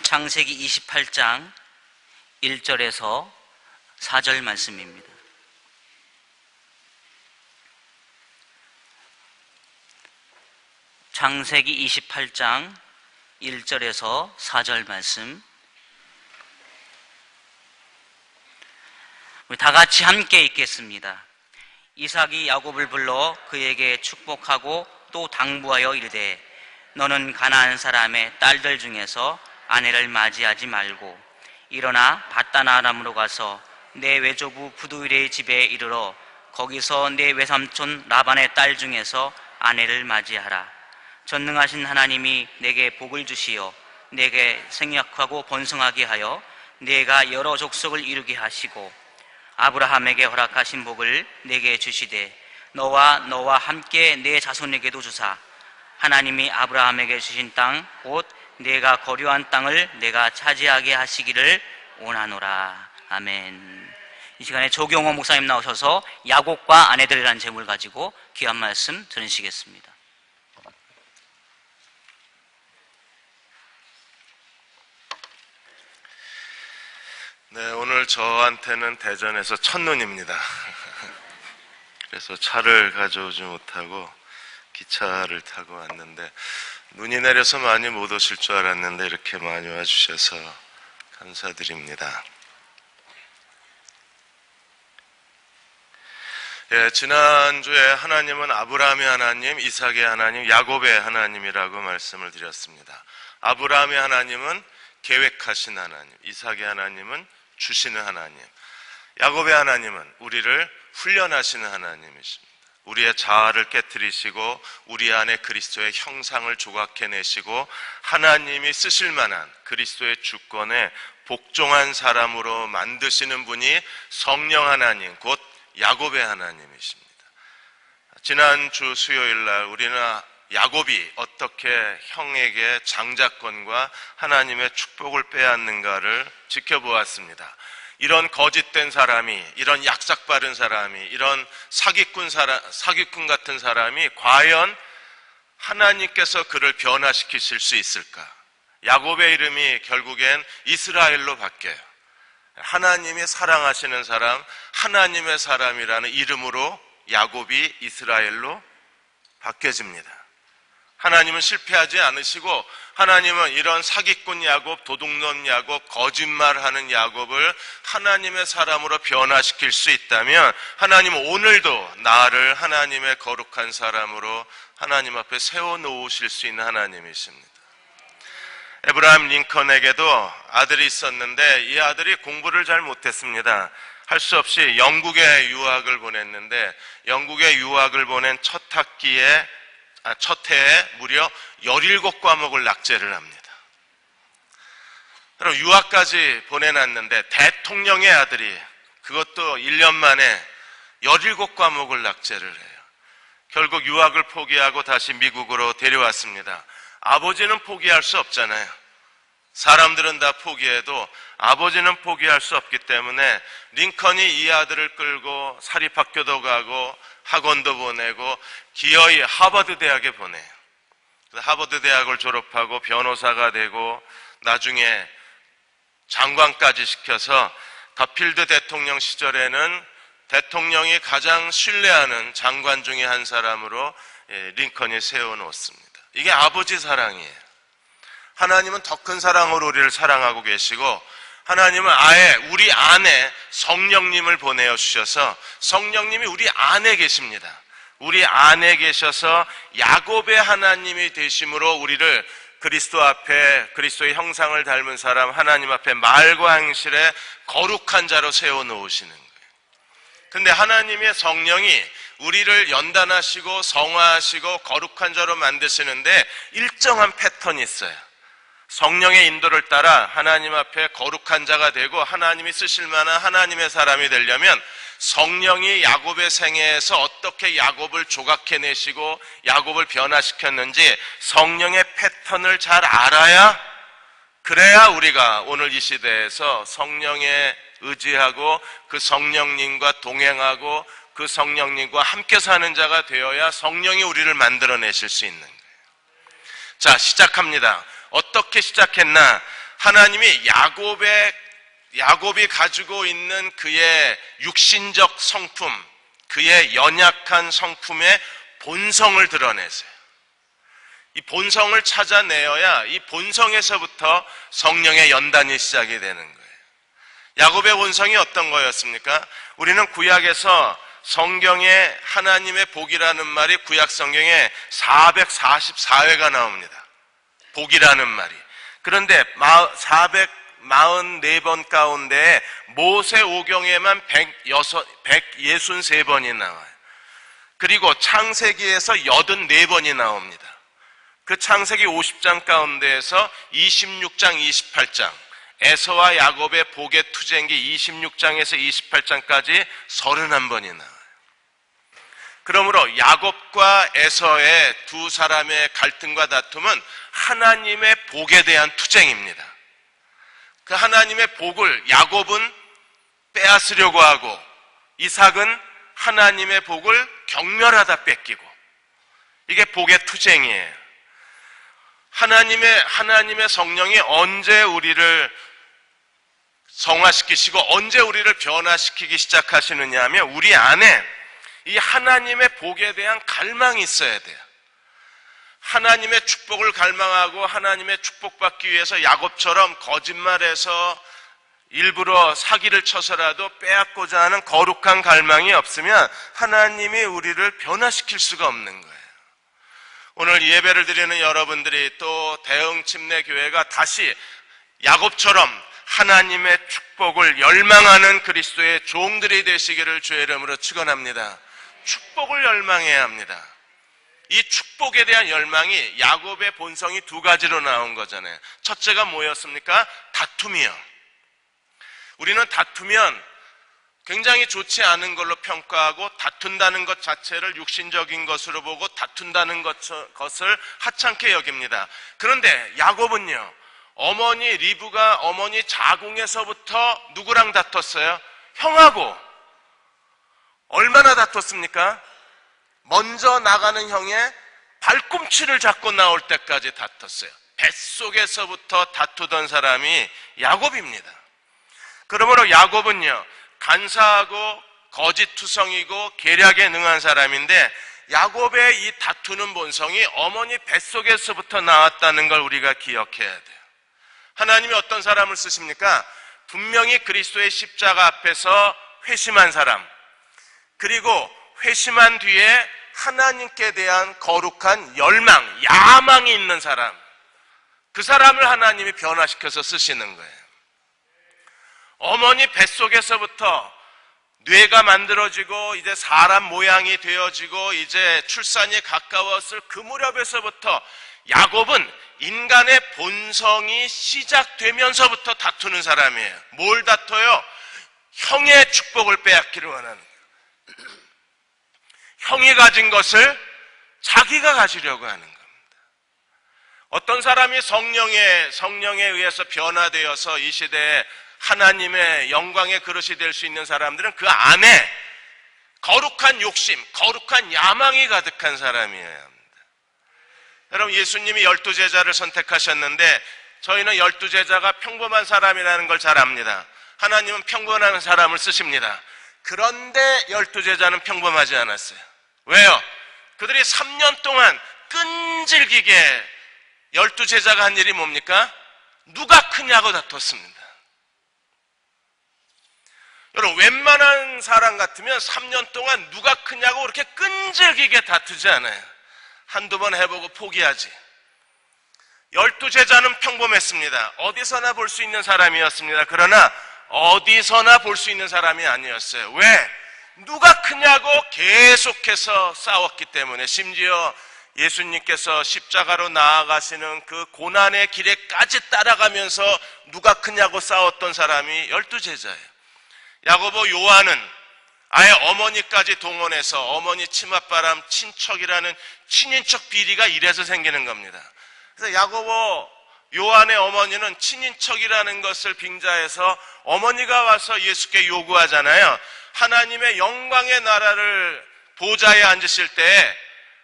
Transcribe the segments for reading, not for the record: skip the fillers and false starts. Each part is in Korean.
창세기 28장 1절에서 4절 말씀입니다. 창세기 28장 1절에서 4절 말씀, 우리 다 같이 함께 읽겠습니다. 이삭이 야곱을 불러 그에게 축복하고 또 당부하여 이르되, 너는 가나안 사람의 딸들 중에서 아내를 맞이하지 말고 일어나 밧단 아람으로 가서 내 외조부 부두일의 집에 이르러 거기서 내 외삼촌 라반의 딸 중에서 아내를 맞이하라. 전능하신 하나님이 내게 복을 주시어 내게 생육하고 번성하게 하여 내가 여러 족속을 이루게 하시고 아브라함에게 허락하신 복을 내게 주시되 너와 함께 내 자손에게도 주사 하나님이 아브라함에게 주신 땅 곧 내가 거류한 땅을 내가 차지하게 하시기를 원하노라. 아멘. 이 시간에 조경호 목사님 나오셔서 야곱과 아내들이라는 제목을 가지고 귀한 말씀 들으시겠습니다. 네, 오늘 저한테는 대전에서 첫눈입니다. 그래서 차를 가져오지 못하고 기차를 타고 왔는데, 눈이 내려서 많이 못 오실 줄 알았는데 이렇게 많이 와주셔서 감사드립니다. 지난주에 하나님은 아브라함의 하나님, 이삭의 하나님, 야곱의 하나님이라고 말씀을 드렸습니다. 아브라함의 하나님은 계획하신 하나님, 이삭의 하나님은 주시는 하나님, 야곱의 하나님은 우리를 훈련하시는 하나님이십니다. 우리의 자아를 깨트리시고 우리 안에 그리스도의 형상을 조각해내시고 하나님이 쓰실 만한 그리스도의 주권에 복종한 사람으로 만드시는 분이 성령 하나님, 곧 야곱의 하나님이십니다. 지난주 수요일날 우리는 야곱이 어떻게 형에게 장자권과 하나님의 축복을 빼앗는가를 지켜보았습니다. 이런 거짓된 사람이, 이런 약삭빠른 사람이, 이런 사기꾼 같은 사람이 과연 하나님께서 그를 변화시키실 수 있을까? 야곱의 이름이 결국엔 이스라엘로 바뀌어요. 하나님이 사랑하시는 사람, 하나님의 사람이라는 이름으로 야곱이 이스라엘로 바뀌어집니다. 하나님은 실패하지 않으시고 하나님은 이런 사기꾼 야곱, 도둑놈 야곱, 거짓말하는 야곱을 하나님의 사람으로 변화시킬 수 있다면 하나님은 오늘도 나를 하나님의 거룩한 사람으로 하나님 앞에 세워놓으실 수 있는 하나님이십니다. 에브라임 링컨에게도 아들이 있었는데 이 아들이 공부를 잘 못했습니다. 할 수 없이 영국에 유학을 보냈는데 영국에 유학을 보낸 첫 해에 무려 17과목을 낙제를 합니다. 그럼 유학까지 보내놨는데 대통령의 아들이 그것도 1년 만에 17과목을 낙제를 해요. 결국 유학을 포기하고 다시 미국으로 데려왔습니다. 아버지는 포기할 수 없잖아요. 사람들은 다 포기해도 아버지는 포기할 수 없기 때문에 링컨이 이 아들을 끌고 사립학교도 가고 학원도 보내고 기어이 하버드 대학에 보내요. 하버드 대학을 졸업하고 변호사가 되고 나중에 장관까지 시켜서 가필드 대통령 시절에는 대통령이 가장 신뢰하는 장관 중에 한 사람으로 링컨이 세워놓습니다. 이게 아버지 사랑이에요. 하나님은 더 큰 사랑으로 우리를 사랑하고 계시고 하나님은 아예 우리 안에 성령님을 보내어 주셔서 성령님이 우리 안에 계십니다. 우리 안에 계셔서 야곱의 하나님이 되심으로 우리를 그리스도 앞에 그리스도의 형상을 닮은 사람 하나님 앞에 말과 행실에 거룩한 자로 세워놓으시는 거예요. 근데 하나님의 성령이 우리를 연단하시고 성화하시고 거룩한 자로 만드시는데 일정한 패턴이 있어요. 성령의 인도를 따라 하나님 앞에 거룩한 자가 되고 하나님이 쓰실 만한 하나님의 사람이 되려면 성령이 야곱의 생애에서 어떻게 야곱을 조각해내시고 야곱을 변화시켰는지 성령의 패턴을 잘 알아야, 그래야 우리가 오늘 이 시대에서 성령에 의지하고 그 성령님과 동행하고 그 성령님과 함께 사는 자가 되어야 성령이 우리를 만들어내실 수 있는 거예요. 자, 시작합니다. 어떻게 시작했나? 하나님이 야곱이 가지고 있는 그의 육신적 성품, 그의 연약한 성품의 본성을 드러내세요. 이 본성을 찾아내어야 이 본성에서부터 성령의 연단이 시작이 되는 거예요. 야곱의 본성이 어떤 거였습니까? 우리는 구약에서 성경에 하나님의 복이라는 말이 구약 성경에 444회가 나옵니다. 복이라는 말이. 그런데 444번 가운데 모세오경에만 163번이 나와요. 그리고 창세기에서 84번이 나옵니다. 그 창세기 50장 가운데에서 26장, 28장, 에서와 야곱의 복의 투쟁기 26장에서 28장까지 31번이 나와요. 그러므로 야곱과 에서의 두 사람의 갈등과 다툼은 하나님의 복에 대한 투쟁입니다. 그 하나님의 복을 야곱은 빼앗으려고 하고 이삭은 하나님의 복을 경멸하다 뺏기고, 이게 복의 투쟁이에요. 하나님의 성령이 언제 우리를 성화시키시고 언제 우리를 변화시키기 시작하시느냐 하면 우리 안에 이 하나님의 복에 대한 갈망이 있어야 돼요. 하나님의 축복을 갈망하고 하나님의 축복받기 위해서 야곱처럼 거짓말해서 일부러 사기를 쳐서라도 빼앗고자 하는 거룩한 갈망이 없으면 하나님이 우리를 변화시킬 수가 없는 거예요. 오늘 예배를 드리는 여러분들이 또 대흥침례교회가 다시 야곱처럼 하나님의 축복을 열망하는 그리스도의 종들이 되시기를 주의 이름으로 축원합니다. 축복을 열망해야 합니다. 이 축복에 대한 열망이 야곱의 본성이 두 가지로 나온 거잖아요. 첫째가 뭐였습니까? 다툼이요. 우리는 다투면 굉장히 좋지 않은 걸로 평가하고 다툰다는 것 자체를 육신적인 것으로 보고 다툰다는 것을 하찮게 여깁니다. 그런데 야곱은요, 어머니 리브가 어머니 자궁에서부터 누구랑 다퉜어요? 형하고. 얼마나 다퉜습니까? 먼저 나가는 형의 발꿈치를 잡고 나올 때까지 다퉜어요. 뱃속에서부터 다투던 사람이 야곱입니다. 그러므로 야곱은요, 간사하고 거짓투성이고 계략에 능한 사람인데 야곱의 이 다투는 본성이 어머니 뱃속에서부터 나왔다는 걸 우리가 기억해야 돼요. 하나님이 어떤 사람을 쓰십니까? 분명히 그리스도의 십자가 앞에서 회심한 사람, 그리고 회심한 뒤에 하나님께 대한 거룩한 열망, 야망이 있는 사람, 그 사람을 하나님이 변화시켜서 쓰시는 거예요. 어머니 뱃속에서부터 뇌가 만들어지고 이제 사람 모양이 되어지고 이제 출산이 가까웠을 그 무렵에서부터 야곱은 인간의 본성이 시작되면서부터 다투는 사람이에요. 뭘 다퉈요? 형의 축복을 빼앗기를 원하는 거예요. 형이 가진 것을 자기가 가지려고 하는 겁니다. 어떤 사람이 성령에 의해서 변화되어서 이 시대에 하나님의 영광의 그릇이 될 수 있는 사람들은 그 안에 거룩한 욕심, 거룩한 야망이 가득한 사람이어야 합니다. 여러분, 예수님이 12제자를 선택하셨는데 저희는 12제자가 평범한 사람이라는 걸 잘 압니다. 하나님은 평범한 사람을 쓰십니다. 그런데 12제자는 평범하지 않았어요. 왜요? 그들이 3년 동안 끈질기게 12제자가 한 일이 뭡니까? 누가 크냐고 다퉜습니다. 여러분, 웬만한 사람 같으면 3년 동안 누가 크냐고 그렇게 끈질기게 다투지 않아요. 한두 번 해보고 포기하지. 12제자는 평범했습니다. 어디서나 볼 수 있는 사람이었습니다. 그러나 어디서나 볼 수 있는 사람이 아니었어요. 왜? 누가 크냐고 계속해서 싸웠기 때문에. 심지어 예수님께서 십자가로 나아가시는 그 고난의 길에까지 따라가면서 누가 크냐고 싸웠던 사람이 12제자예요. 야고보 요한은 아예 어머니까지 동원해서 어머니 치맛바람 친척이라는 친인척 비리가 이래서 생기는 겁니다. 그래서 야고보 요한의 어머니는 친인척이라는 것을 빙자해서 어머니가 와서 예수께 요구하잖아요. 하나님의 영광의 나라를 보좌에 앉으실 때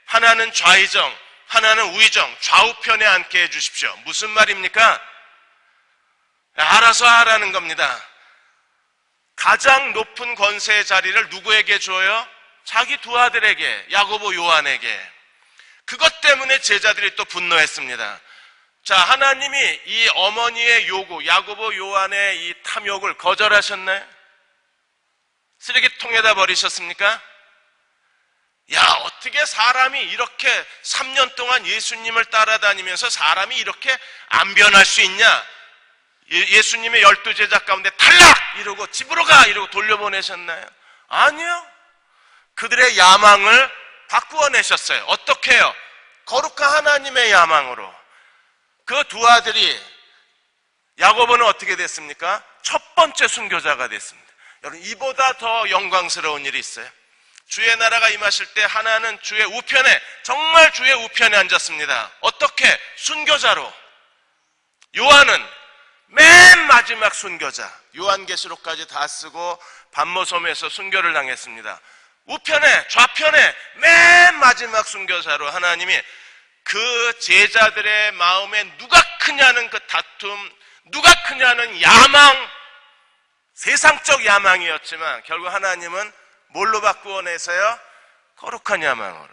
하나는 좌의정, 하나는 우의정, 좌우편에 앉게 해주십시오. 무슨 말입니까? 알아서 하라는 겁니다. 가장 높은 권세의 자리를 누구에게 줘요? 자기 두 아들에게, 야고보 요한에게. 그것 때문에 제자들이 또 분노했습니다. 자, 하나님이 이 어머니의 요구, 야고보 요한의 이 탐욕을 거절하셨나요? 쓰레기통에다 버리셨습니까? 야, 어떻게 사람이 이렇게 3년 동안 예수님을 따라다니면서 사람이 이렇게 안 변할 수 있냐? 예수님의 12제자 가운데 탈락! 이러고 집으로 가! 이러고 돌려보내셨나요? 아니요. 그들의 야망을 바꾸어 내셨어요. 어떻게 해요? 거룩한 하나님의 야망으로. 그 두 아들이, 야고보는 어떻게 됐습니까? 첫 번째 순교자가 됐습니다. 여러분, 이보다 더 영광스러운 일이 있어요? 주의 나라가 임하실 때 하나는 주의 우편에, 정말 주의 우편에 앉았습니다. 어떻게? 순교자로. 요한은 맨 마지막 순교자, 요한계시록까지 다 쓰고 반모섬에서 순교를 당했습니다. 우편에, 좌편에 맨 마지막 순교자로 하나님이 그 제자들의 마음에 누가 크냐는 그 다툼, 누가 크냐는 야망, 세상적 야망이었지만 결국 하나님은 뭘로 바꾸어 내서요? 거룩한 야망으로.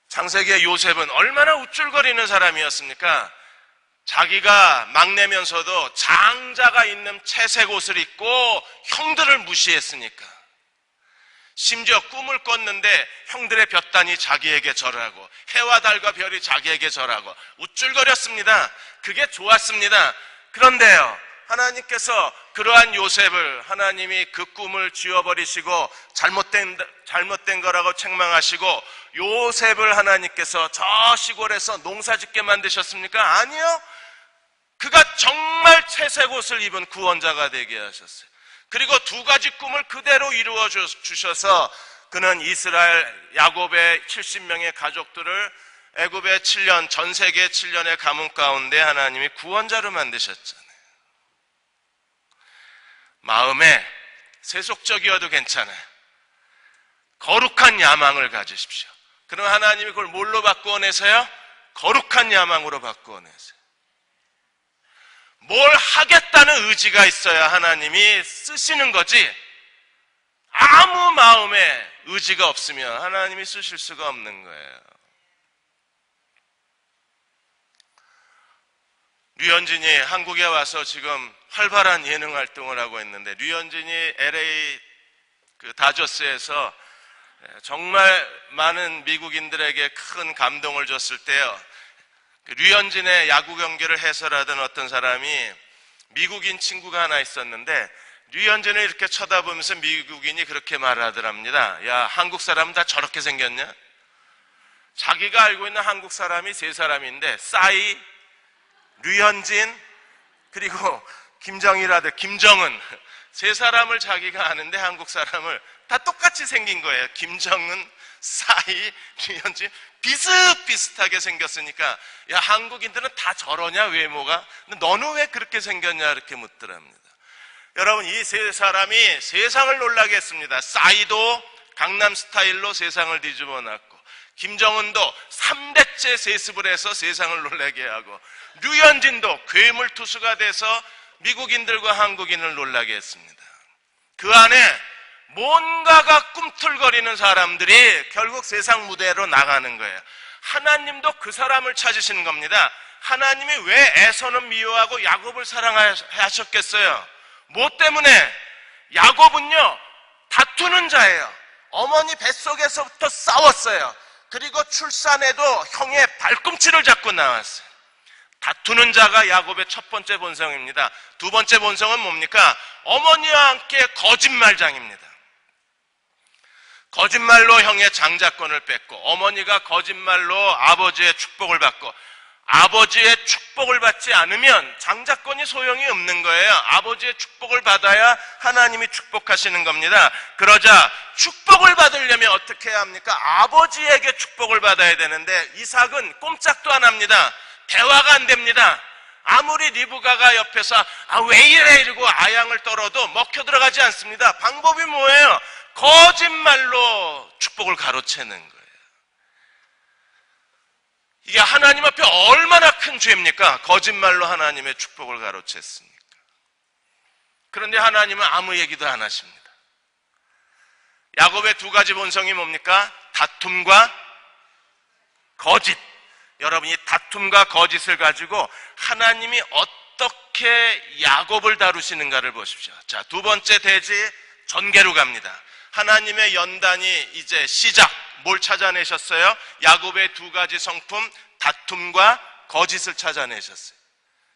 창세기의 요셉은 얼마나 우쭐거리는 사람이었습니까? 자기가 막내면서도 장자가 입는 채색 옷을 입고 형들을 무시했으니까. 심지어 꿈을 꿨는데 형들의 볕단이 자기에게 절하고 해와 달과 별이 자기에게 절하고 우쭐거렸습니다. 그게 좋았습니다. 그런데요, 하나님께서 그러한 요셉을, 하나님이 그 꿈을 지워버리시고 잘못된 거라고 책망하시고 요셉을 하나님께서 저 시골에서 농사짓게 만드셨습니까? 아니요. 그가 정말 채색 옷을 입은 구원자가 되게 하셨어요. 그리고 두 가지 꿈을 그대로 이루어 주셔서 그는 이스라엘 야곱의 70명의 가족들을 애굽의 7년, 전 세계 7년의 가뭄 가운데 하나님이 구원자로 만드셨잖아요. 마음에 세속적이어도 괜찮아요. 거룩한 야망을 가지십시오. 그럼 하나님이 그걸 뭘로 바꾸어내세요? 거룩한 야망으로 바꾸어내세요. 뭘 하겠다는 의지가 있어야 하나님이 쓰시는 거지, 아무 마음에 의지가 없으면 하나님이 쓰실 수가 없는 거예요. 류현진이 한국에 와서 지금 활발한 예능 활동을 하고 있는데, 류현진이 LA 그 다저스에서 정말 많은 미국인들에게 큰 감동을 줬을 때요, 류현진의 야구 경기를 해설하던 어떤 사람이 미국인 친구가 하나 있었는데 류현진을 이렇게 쳐다보면서 미국인이 그렇게 말하더랍니다. 야, 한국 사람은 다 저렇게 생겼냐? 자기가 알고 있는 한국 사람이 세 사람인데 싸이, 류현진, 그리고 김정일 아들 김정은, 세 사람을 자기가 아는데 한국 사람을 다 똑같이 생긴 거예요. 김정은, 싸이, 류현진, 비슷비슷하게 생겼으니까 야, 한국인들은 다 저러냐 외모가? 너는 왜 그렇게 생겼냐 이렇게 묻더랍니다. 여러분, 이 세 사람이 세상을 놀라게 했습니다. 싸이도 강남 스타일로 세상을 뒤집어 놨고, 김정은도 3대째 세습을 해서 세상을 놀라게 하고, 류현진도 괴물 투수가 돼서 미국인들과 한국인을 놀라게 했습니다. 그 안에 뭔가가 꿈틀거리는 사람들이 결국 세상 무대로 나가는 거예요. 하나님도 그 사람을 찾으시는 겁니다. 하나님이 왜 에서는 미워하고 야곱을 사랑하셨겠어요? 뭐 때문에? 야곱은요, 다투는 자예요. 어머니 뱃속에서부터 싸웠어요. 그리고 출산해도 형의 발꿈치를 잡고 나왔어요. 다투는 자가 야곱의 첫 번째 본성입니다. 두 번째 본성은 뭡니까? 어머니와 함께 거짓말장입니다. 거짓말로 형의 장자권을 뺏고, 어머니가 거짓말로 아버지의 축복을 받고, 아버지의 축복을 받지 않으면 장자권이 소용이 없는 거예요. 아버지의 축복을 받아야 하나님이 축복하시는 겁니다. 그러자 축복을 받으려면 어떻게 해야 합니까? 아버지에게 축복을 받아야 되는데 이삭은 꼼짝도 안 합니다. 대화가 안 됩니다. 아무리 리브가가 옆에서 왜 이래 이러고 아양을 떨어도 먹혀 들어가지 않습니다. 방법이 뭐예요? 거짓말로 축복을 가로채는 거예요. 이게 하나님 앞에 얼마나 큰 죄입니까? 거짓말로 하나님의 축복을 가로챘으니까. 그런데 하나님은 아무 얘기도 안 하십니다. 야곱의 두 가지 본성이 뭡니까? 다툼과 거짓. 여러분, 이 다툼과 거짓을 가지고 하나님이 어떻게 야곱을 다루시는가를 보십시오. 자, 두 번째 대지 전개로 갑니다. 하나님의 연단이 이제 시작. 뭘 찾아내셨어요? 야곱의 두 가지 성품, 다툼과 거짓을 찾아내셨어요.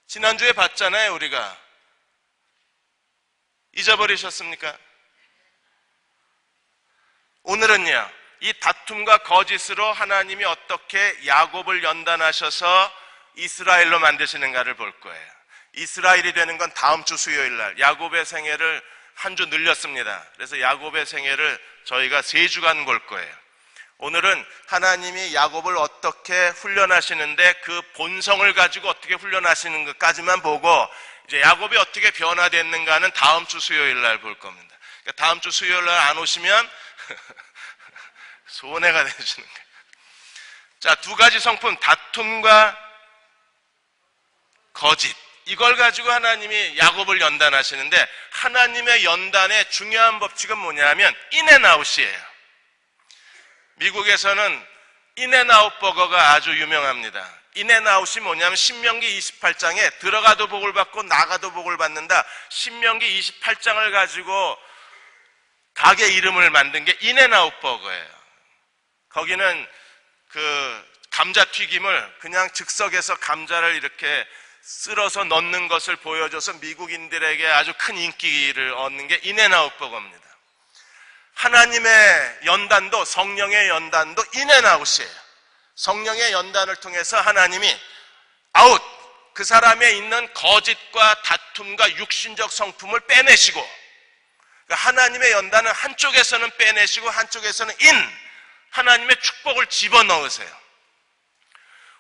지난주에 봤잖아요, 우리가. 잊어버리셨습니까? 오늘은요, 이 다툼과 거짓으로 하나님이 어떻게 야곱을 연단하셔서 이스라엘로 만드시는가를 볼 거예요. 이스라엘이 되는 건 다음 주 수요일 날, 야곱의 생애를 한 주 늘렸습니다. 그래서 야곱의 생애를 저희가 3주간 볼 거예요. 오늘은 하나님이 야곱을 어떻게 훈련하시는데 그 본성을 가지고 어떻게 훈련하시는 것까지만 보고 이제 야곱이 어떻게 변화됐는가는 다음 주 수요일 날 볼 겁니다. 그러니까 다음 주 수요일 날 안 오시면 손해가 되시는 거예요. 자, 두 가지 성품, 다툼과 거짓. 이걸 가지고 하나님이 야곱을 연단하시는데, 하나님의 연단의 중요한 법칙은 뭐냐면 인앤아웃이에요. 미국에서는 인앤아웃 버거가 아주 유명합니다. 인앤아웃이 뭐냐면 신명기 28장에 들어가도 복을 받고 나가도 복을 받는다. 신명기 28장을 가지고 가게 이름을 만든 게 인앤아웃 버거예요. 거기는 그 감자튀김을 그냥 즉석에서 감자를 이렇게 쓸어서 넣는 것을 보여줘서 미국인들에게 아주 큰 인기를 얻는 게 인앤아웃 버거입니다. 하나님의 연단도, 성령의 연단도 인앤아웃이에요. 성령의 연단을 통해서 하나님이 아웃, 그 사람에 있는 거짓과 다툼과 육신적 성품을 빼내시고, 그러니까 하나님의 연단은 한쪽에서는 빼내시고 한쪽에서는 하나님의 축복을 집어넣으세요.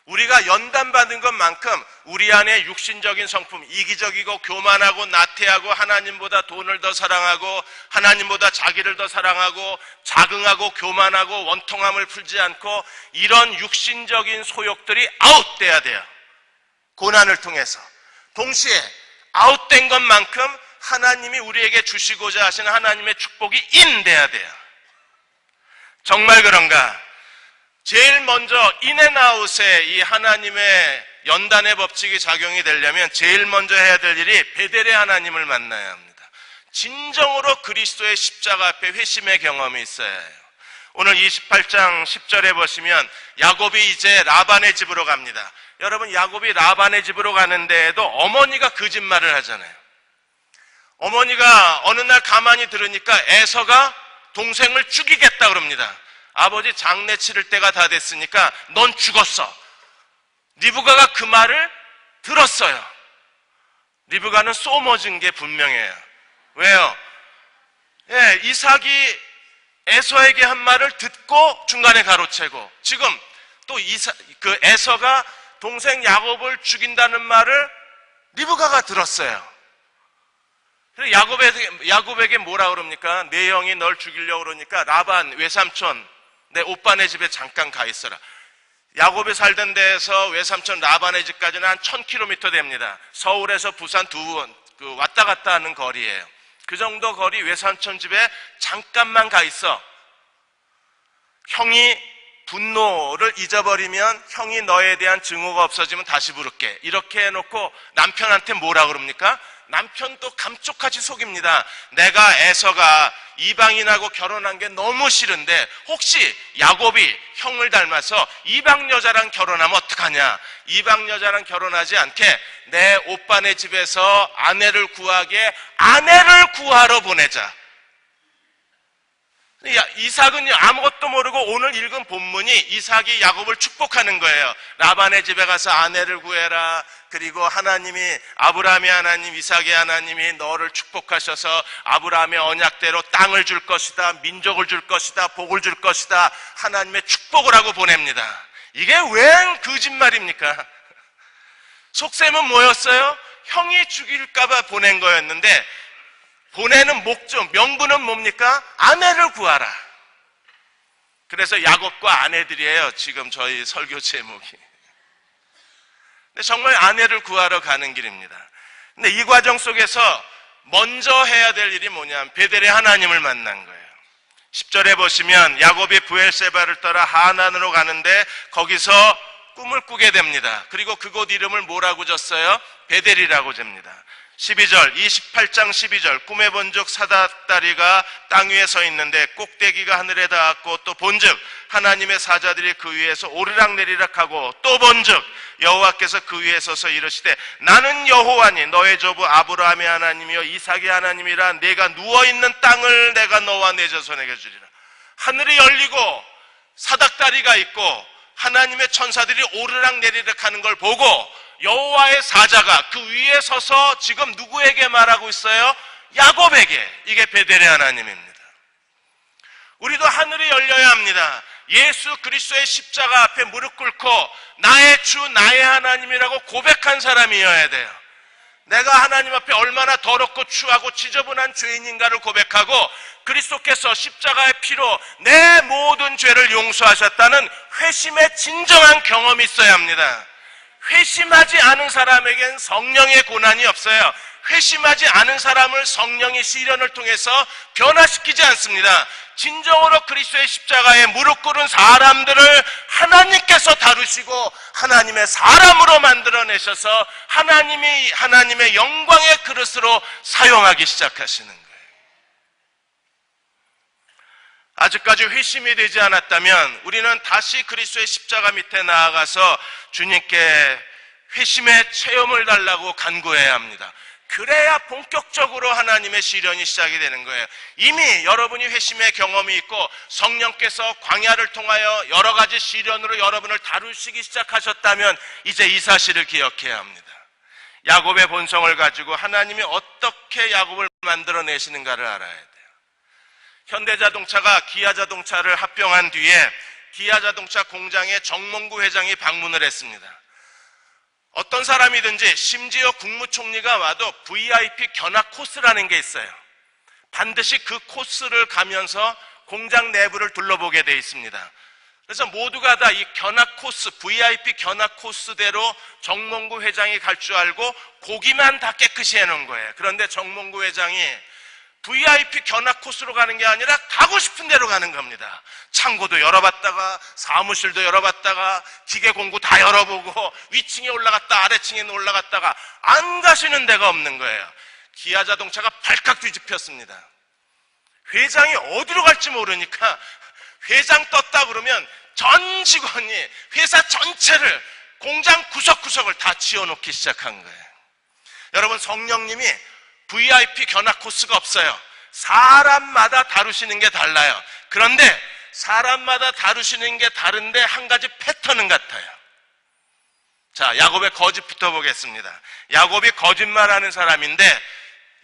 우리가 연단받은 것만큼 우리 안에 육신적인 성품, 이기적이고 교만하고 나태하고 하나님보다 돈을 더 사랑하고 하나님보다 자기를 더 사랑하고 자긍하고 교만하고 원통함을 풀지 않고 이런 육신적인 소욕들이 아웃돼야 돼요. 고난을 통해서. 동시에 아웃된 것만큼 하나님이 우리에게 주시고자 하시는 하나님의 축복이 인돼야 돼요. 정말 그런가? 제일 먼저 인앤아웃에 이 하나님의 연단의 법칙이 작용이 되려면 제일 먼저 해야 될 일이 베델의 하나님을 만나야 합니다. 진정으로 그리스도의 십자가 앞에 회심의 경험이 있어야 해요. 오늘 28장 10절에 보시면 야곱이 이제 라반의 집으로 갑니다. 여러분, 야곱이 라반의 집으로 가는 데에도 어머니가 거짓말을 하잖아요. 어머니가 어느 날 가만히 들으니까 에서가 동생을 죽이겠다 그럽니다. 아버지 장례 치를 때가 다 됐으니까 넌 죽었어. 리브가가 그 말을 들었어요. 리브가는 쏘머진 게 분명해요. 왜요? 예, 이삭이 에서에게 한 말을 듣고 중간에 가로채고, 지금 또 그 에서가 동생 야곱을 죽인다는 말을 리브가가 들었어요. 그래서 야곱에게 뭐라 그럽니까? 내 형이 널 죽이려고 그러니까 라반 외삼촌 내 오빠네 집에 잠깐 가 있어라. 야곱이 살던 데에서 외삼촌 라반의 집까지는 한 1000km 됩니다. 서울에서 부산 왔다 갔다 하는 거리예요. 그 정도 거리 외삼촌 집에 잠깐만 가 있어. 형이 분노를 잊어버리면 형이 너에 대한 증오가 없어지면 다시 부를게. 이렇게 해놓고 남편한테 뭐라 그럽니까? 남편도 감쪽같이 속입니다. 내가 에서가 이방인하고 결혼한 게 너무 싫은데 혹시 야곱이 형을 닮아서 이방 여자랑 결혼하면 어떡하냐? 이방 여자랑 결혼하지 않게 내 오빠네 집에서 아내를 구하게 아내를 구하러 보내자. 이삭은 아무것도 모르고 오늘 읽은 본문이 이삭이 야곱을 축복하는 거예요. 라반의 집에 가서 아내를 구해라. 그리고 하나님이, 아브라함의 하나님, 이삭의 하나님이 너를 축복하셔서 아브라함의 언약대로 땅을 줄 것이다, 민족을 줄 것이다, 복을 줄 것이다, 하나님의 축복을 하고 보냅니다. 이게 웬 거짓말입니까? 속셈은 뭐였어요? 형이 죽일까봐 보낸 거였는데 보내는 목적, 명분은 뭡니까? 아내를 구하라. 그래서 야곱과 아내들이에요, 지금 저희 설교 제목이. 근데 정말 아내를 구하러 가는 길입니다. 근데 이 과정 속에서 먼저 해야 될 일이 뭐냐면 베델의 하나님을 만난 거예요. 10절에 보시면 야곱이 브엘세바를 따라 하난으로 가는데 거기서 꿈을 꾸게 됩니다. 그리고 그곳 이름을 뭐라고 졌어요? 베델이라고 줍니다. 12절, 28장 12절, 꿈에 본즉 사닥다리가 땅 위에 서 있는데 꼭대기가 하늘에 닿았고 또 본즉 하나님의 사자들이 그 위에서 오르락내리락 하고 또 본즉 여호와께서 그 위에 서서 이르시되 나는 여호와니 너의 조부 아브라함의 하나님이여 이삭의 하나님이라 내가 누워있는 땅을 내가 너와 내 자손에게 주리라. 하늘이 열리고 사닥다리가 있고 하나님의 천사들이 오르락내리락 하는 걸 보고 여호와의 사자가 그 위에 서서 지금 누구에게 말하고 있어요? 야곱에게. 이게 베델의 하나님입니다. 우리도 하늘이 열려야 합니다. 예수 그리스도의 십자가 앞에 무릎 꿇고 나의 주 나의 하나님이라고 고백한 사람이어야 돼요. 내가 하나님 앞에 얼마나 더럽고 추하고 지저분한 죄인인가를 고백하고 그리스도께서 십자가의 피로 내 모든 죄를 용서하셨다는 회심의 진정한 경험이 있어야 합니다. 회심하지 않은 사람에겐 성령의 고난이 없어요. 회심하지 않은 사람을 성령의 시련을 통해서 변화시키지 않습니다. 진정으로 그리스도의 십자가에 무릎 꿇은 사람들을 하나님께서 다루시고 하나님의 사람으로 만들어내셔서 하나님의 영광의 그릇으로 사용하기 시작하시는 거예요. 아직까지 회심이 되지 않았다면 우리는 다시 그리스도의 십자가 밑에 나아가서 주님께 회심의 체험을 달라고 간구해야 합니다. 그래야 본격적으로 하나님의 시련이 시작이 되는 거예요. 이미 여러분이 회심의 경험이 있고 성령께서 광야를 통하여 여러 가지 시련으로 여러분을 다루시기 시작하셨다면 이제 이 사실을 기억해야 합니다. 야곱의 본성을 가지고 하나님이 어떻게 야곱을 만들어내시는가를 알아야 돼요. 현대자동차가 기아자동차를 합병한 뒤에 기아자동차 공장에 정몽구 회장이 방문을 했습니다. 어떤 사람이든지 심지어 국무총리가 와도 VIP 견학 코스라는 게 있어요. 반드시 그 코스를 가면서 공장 내부를 둘러보게 돼 있습니다. 그래서 모두가 다 이 견학 코스, VIP 견학 코스대로 정몽구 회장이 갈 줄 알고 고기만 다 깨끗이 해놓은 거예요. 그런데 정몽구 회장이 VIP 견학 코스로 가는 게 아니라 가고 싶은 대로 가는 겁니다. 창고도 열어봤다가 사무실도 열어봤다가 기계 공구 다 열어보고 위층에 올라갔다 아래층에 올라갔다가 안 가시는 데가 없는 거예요. 기아자동차가 발칵 뒤집혔습니다. 회장이 어디로 갈지 모르니까 회장 떴다 그러면 전 직원이 회사 전체를 공장 구석구석을 다 지어놓기 시작한 거예요. 여러분, 성령님이 VIP 견학 코스가 없어요. 사람마다 다루시는 게 달라요. 그런데 사람마다 다루시는 게 다른데 한 가지 패턴은 같아요. 자, 야곱의 거짓부터 보겠습니다. 야곱이 거짓말하는 사람인데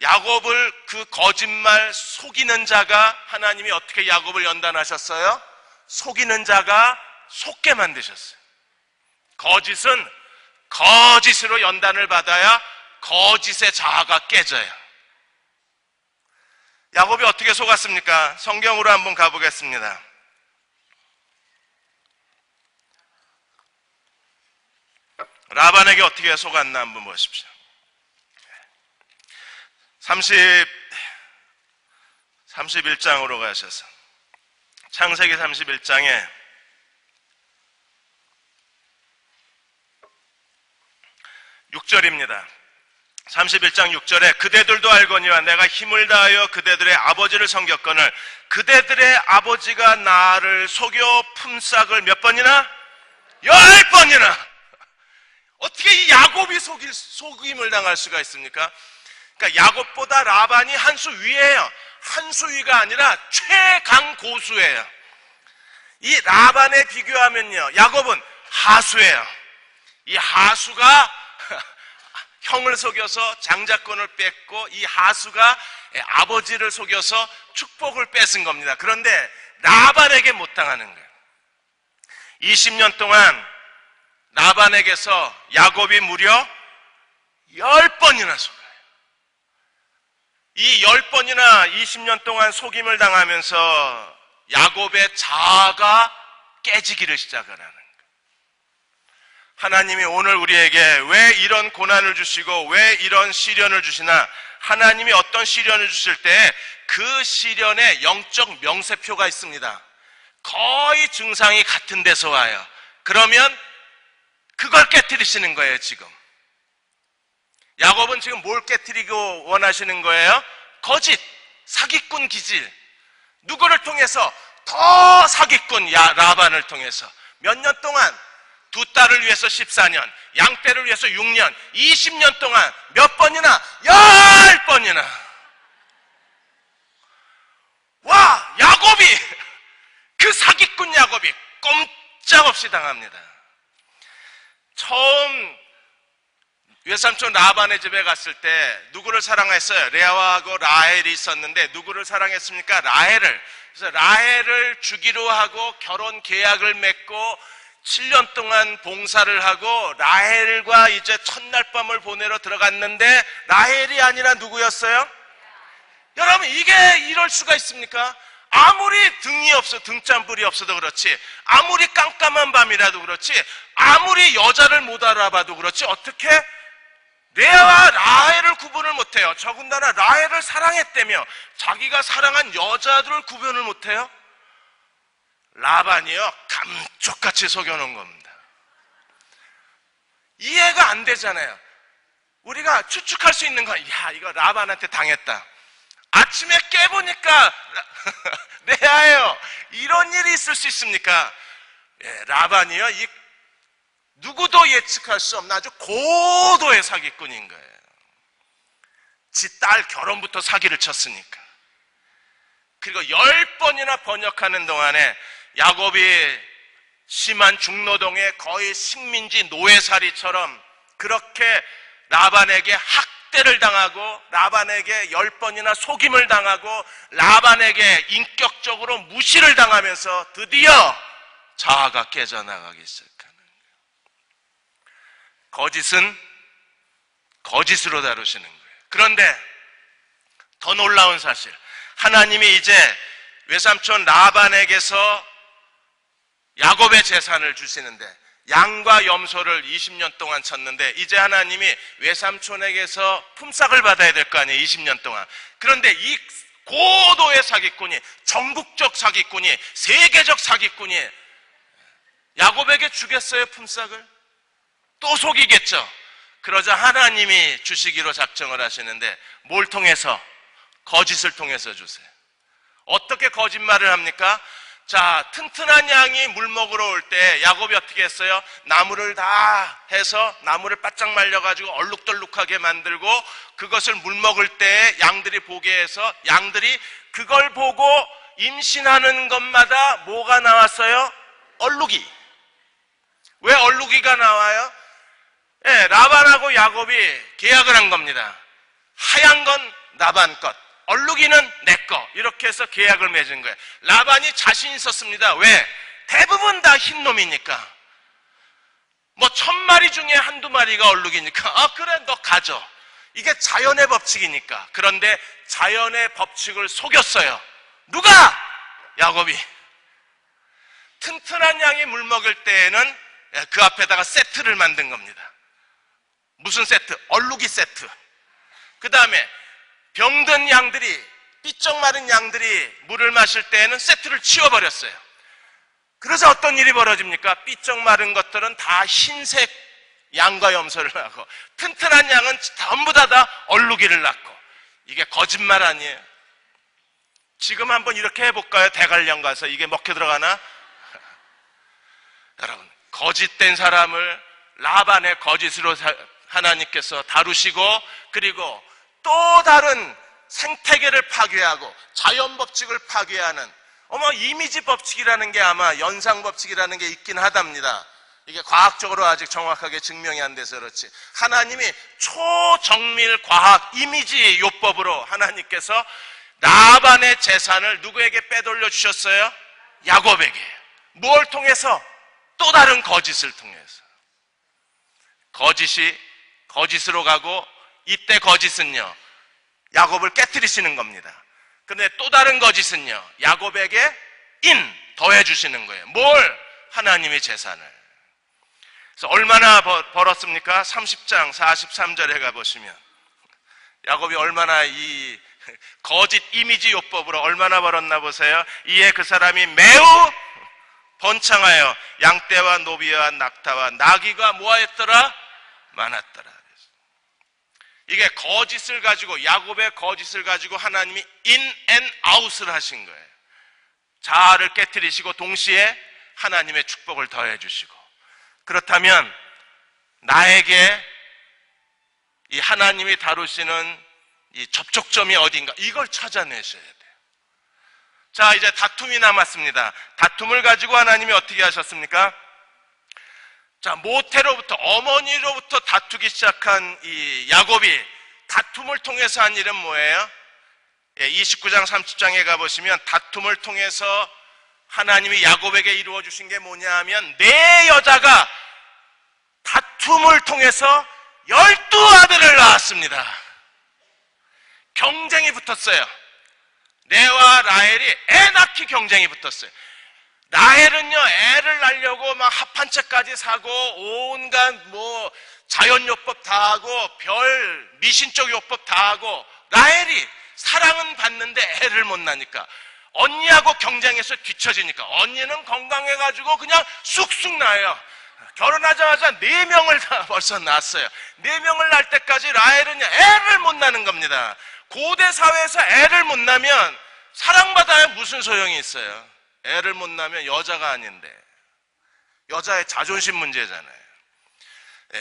야곱을 그 거짓말 속이는 자가 하나님이 어떻게 야곱을 연단하셨어요? 속이는 자가 속게 만드셨어요. 거짓은 거짓으로 연단을 받아야 거짓의 자아가 깨져요. 야곱이 어떻게 속았습니까? 성경으로 한번 가보겠습니다. 라반에게 어떻게 속았나 한번 보십시오. 31장으로 가셔서 창세기 31장에 6절입니다. 31장 6절에 그대들도 알거니와 내가 힘을 다하여 그대들의 아버지를 섬겼거늘 그대들의 아버지가 나를 속여 품삯을 몇 번이나? 10번이나! 어떻게 이 야곱이 속임을 당할 수가 있습니까? 그러니까 야곱보다 라반이 한 수 위예요. 한 수 위가 아니라 최강 고수예요. 이 라반에 비교하면요, 야곱은 하수예요. 이 하수가 형을 속여서 장자권을 뺐고 이 하수가 아버지를 속여서 축복을 뺏은 겁니다. 그런데 라반에게 못 당하는 거예요. 20년 동안 라반에게서 야곱이 무려 10번이나 속아요. 이 10번이나 20년 동안 속임을 당하면서 야곱의 자아가 깨지기를 시작을 하는 거예요. 하나님이 오늘 우리에게 왜 이런 고난을 주시고 왜 이런 시련을 주시나, 하나님이 어떤 시련을 주실 때 그 시련에 영적 명세표가 있습니다. 거의 증상이 같은 데서 와요. 그러면 그걸 깨트리시는 거예요. 지금 야곱은 지금 뭘 깨트리고 원하시는 거예요? 거짓, 사기꾼 기질. 누구를 통해서? 더 사기꾼 라반을 통해서. 몇 년 동안? 두 딸을 위해서 14년, 양떼를 위해서 6년, 20년 동안 몇 번이나? 10번이나. 와, 야곱이, 그 사기꾼 야곱이 꼼짝없이 당합니다. 처음 외삼촌 라반의 집에 갔을 때 누구를 사랑했어요? 레아하고 라헬이 있었는데 누구를 사랑했습니까? 라헬을. 그래서 라헬을 주기로 하고 결혼 계약을 맺고 7년 동안 봉사를 하고 라헬과 이제 첫날 밤을 보내러 들어갔는데 라헬이 아니라 누구였어요? 여러분, 이게 이럴 수가 있습니까? 아무리 등이 없어, 등잔불이 없어도 그렇지, 아무리 깜깜한 밤이라도 그렇지, 아무리 여자를 못 알아봐도 그렇지, 어떻게 레아와 라헬을 구분을 못해요? 더군다나 라헬을 사랑했다며 자기가 사랑한 여자들을 구분을 못해요? 라반이요, 감쪽같이 속여놓은 겁니다. 이해가 안 되잖아요. 우리가 추측할 수 있는 거, 야, 이거 라반한테 당했다. 아침에 깨보니까 레아예요. 이런 일이 있을 수 있습니까? 예, 라반이요, 누구도 예측할 수 없는 아주 고도의 사기꾼인 거예요. 지 딸 결혼부터 사기를 쳤으니까. 그리고 10번이나 번역하는 동안에 야곱이 심한 중노동에 거의 식민지 노예살이처럼 그렇게 라반에게 학대를 당하고 라반에게 10번이나 속임을 당하고 라반에게 인격적으로 무시를 당하면서 드디어 자아가 깨져나가기 시작하는 거예요. 거짓은 거짓으로 다루시는 거예요. 그런데 더 놀라운 사실, 하나님이 이제 외삼촌 라반에게서 야곱의 재산을 주시는데, 양과 염소를 20년 동안 쳤는데 이제 하나님이 외삼촌에게서 품삯을 받아야 될 거 아니에요, 20년 동안. 그런데 이 고도의 사기꾼이, 전국적 사기꾼이, 세계적 사기꾼이 야곱에게 주겠어요, 품삯을? 또 속이겠죠. 그러자 하나님이 주시기로 작정을 하시는데, 뭘 통해서? 거짓을 통해서 주세요. 어떻게 거짓말을 합니까? 자, 튼튼한 양이 물 먹으러 올 때 야곱이 어떻게 했어요? 나무를 다 해서 나무를 바짝 말려가지고 얼룩덜룩하게 만들고 그것을 물 먹을 때 양들이 보게 해서 양들이 그걸 보고 임신하는 것마다 뭐가 나왔어요? 얼룩이. 왜 얼룩이가 나와요? 예, 라반하고 야곱이 계약을 한 겁니다. 하얀 건 라반 것, 얼룩이는 내 거. 이렇게 해서 계약을 맺은 거예요. 라반이 자신 있었습니다. 왜? 대부분 다 흰놈이니까. 뭐 1000마리 중에 한두 마리가 얼룩이니까, 아, 그래, 너 가져. 이게 자연의 법칙이니까. 그런데 자연의 법칙을 속였어요. 누가? 야곱이. 튼튼한 양이 물 먹을 때에는 그 앞에다가 세트를 만든 겁니다. 무슨 세트? 얼룩이 세트. 그 다음에 병든 양들이, 삐쩍 마른 양들이 물을 마실 때에는 세트를 치워버렸어요. 그래서 어떤 일이 벌어집니까? 삐쩍 마른 것들은 다 흰색 양과 염소를 낳고 튼튼한 양은 전부 다 얼룩이를 낳고. 이게 거짓말 아니에요? 지금 한번 이렇게 해볼까요? 대관령 가서 이게 먹혀 들어가나? 여러분, 거짓된 사람을 라반의 거짓으로 하나님께서 다루시고, 그리고 또 다른 생태계를 파괴하고 자연 법칙을 파괴하는, 이미지 법칙이라는 게 아마 연상 법칙이라는 게 있긴 하답니다. 이게 과학적으로 아직 정확하게 증명이 안 돼서 그렇지, 하나님이 초정밀 과학 이미지 요법으로 하나님께서 라반의 재산을 누구에게 빼돌려 주셨어요? 야곱에게. 뭘 통해서? 또 다른 거짓을 통해서. 거짓이 거짓으로 가고, 이때 거짓은요, 야곱을 깨트리시는 겁니다. 그런데 또 다른 거짓은요, 야곱에게 더해 주시는 거예요. 뭘? 하나님의 재산을. 그래서 얼마나 벌었습니까? 30장 43절에 가보시면 야곱이 얼마나 이 거짓 이미지 요법으로 얼마나 벌었나 보세요. 이에 그 사람이 매우 번창하여 양떼와 노비와 낙타와 나귀가 뭐하였더라? 많았더라. 이게 거짓을 가지고, 야곱의 거짓을 가지고 하나님이 인 앤 아웃을 하신 거예요. 자아를 깨트리시고 동시에 하나님의 축복을 더해 주시고. 그렇다면 나에게 이 하나님이 다루시는 이 접촉점이 어딘가, 이걸 찾아내셔야 돼요. 자, 이제 다툼이 남았습니다. 다툼을 가지고 하나님이 어떻게 하셨습니까? 자, 모태로부터, 어머니로부터 다투기 시작한 이 야곱이 다툼을 통해서 한 일은 뭐예요? 29장 30장에 가보시면 다툼을 통해서 하나님이 야곱에게 이루어 주신 게 뭐냐 하면, 내 여자가 다툼을 통해서 12아들을 낳았습니다. 경쟁이 붙었어요. 레와 라헬이 애 낳기 경쟁이 붙었어요. 라헬은요, 애를 낳으려고 막 합한채까지 사고 온갖 뭐 자연요법 다 하고 별 미신적 요법 다 하고, 라헬이 사랑은 받는데 애를 못 낳으니까 언니하고 경쟁해서 뒤처지니까, 언니는 건강해가지고 그냥 쑥쑥 낳아요. 결혼하자마자 4명을 다 벌써 낳았어요. 4명을 낳을 때까지 라헬은요, 애를 못 낳는 겁니다. 고대 사회에서 애를 못 낳으면 사랑받아야 무슨 소용이 있어요? 애를 못 낳으면 여자가 아닌데, 여자의 자존심 문제잖아요.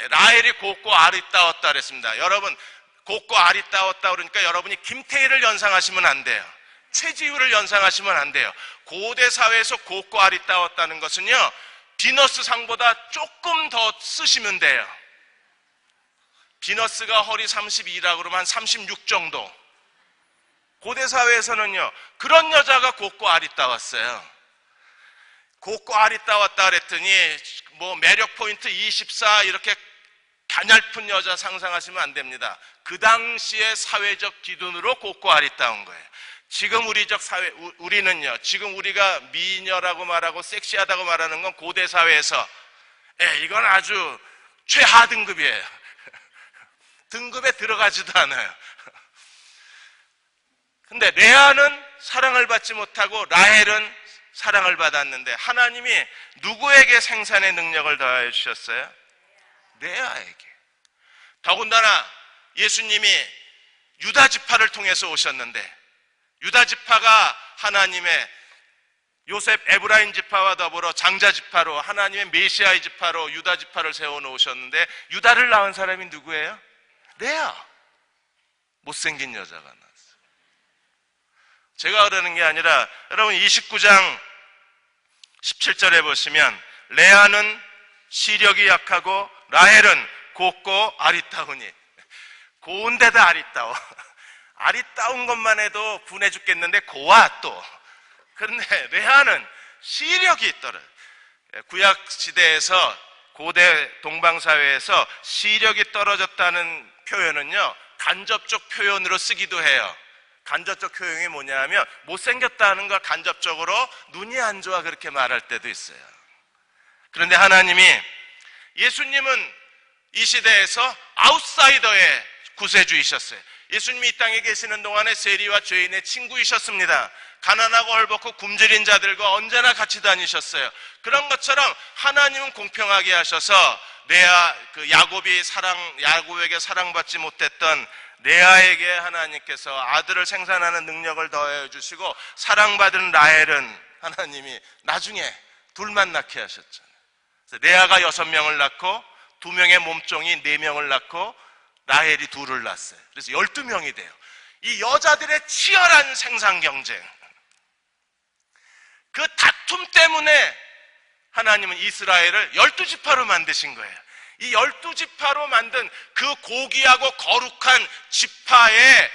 라헬이 곱고 아리따웠다 그랬습니다. 여러분, 곱고 아리따웠다 그러니까 여러분이 김태희를 연상하시면 안 돼요. 최지우를 연상하시면 안 돼요. 고대 사회에서 곱고 아리따웠다는 것은요, 비너스 상보다 조금 더 쓰시면 돼요. 비너스가 허리 32라고 그러면 한 36 정도. 고대 사회에서는요, 그런 여자가 곱고 아리따웠어요. 곱고 아리따웠다 그랬더니 뭐 매력 포인트 24 이렇게 가냘픈 여자 상상하시면 안 됩니다. 그 당시의 사회적 기준으로 곱고 아리따운 거예요. 지금 우리적 사회, 우리는요, 지금 우리가 미녀라고 말하고 섹시하다고 말하는 건 고대 사회에서, 이건 아주 최하 등급이에요. 등급에 들어가지도 않아요. 근데 레아는 사랑을 받지 못하고 라헬은 사랑을 받았는데, 하나님이 누구에게 생산의 능력을 더해 주셨어요? 레아에게. 더군다나 예수님이 유다 지파를 통해서 오셨는데, 유다 지파가 하나님의 요셉 에브라임 지파와 더불어 장자 지파로, 하나님의 메시아의 지파로 유다 지파를 세워 놓으셨는데, 유다를 낳은 사람이 누구예요? 레아. 못생긴 여자가 낳았어요. 제가 그러는 게 아니라, 여러분 29장 17절에 보시면, 레아는 시력이 약하고 라헬은 곱고 아리따우니. 고운데도 아리따워. 아리따운 것만 해도 분해 죽겠는데 고와 또. 그런데 레아는 시력이 있더라. 구약 시대에서, 고대 동방사회에서 시력이 떨어졌다는 표현은요, 간접적 표현으로 쓰기도 해요. 간접적 표현이 뭐냐 하면, 못생겼다는 걸 간접적으로 눈이 안 좋아 그렇게 말할 때도 있어요. 그런데 하나님이, 예수님은 이 시대에서 아웃사이더의 구세주이셨어요. 예수님이 이 땅에 계시는 동안에 세리와 죄인의 친구이셨습니다. 가난하고 헐벗고 굶주린 자들과 언제나 같이 다니셨어요. 그런 것처럼 하나님은 공평하게 하셔서 야곱에게 사랑받지 못했던 레아에게 하나님께서 아들을 생산하는 능력을 더해 주시고, 사랑받은 라헬은 하나님이 나중에 둘만 낳게 하셨잖아요. 그래서 레아가 6명을 낳고 2명의 몸종이 4명을 낳고 라헬이 2를 낳았어요. 그래서 12명이 돼요. 이 여자들의 치열한 생산 경쟁, 그 다툼 때문에 하나님은 이스라엘을 12지파로 만드신 거예요. 이 12지파로 만든 그 고귀하고 거룩한 지파의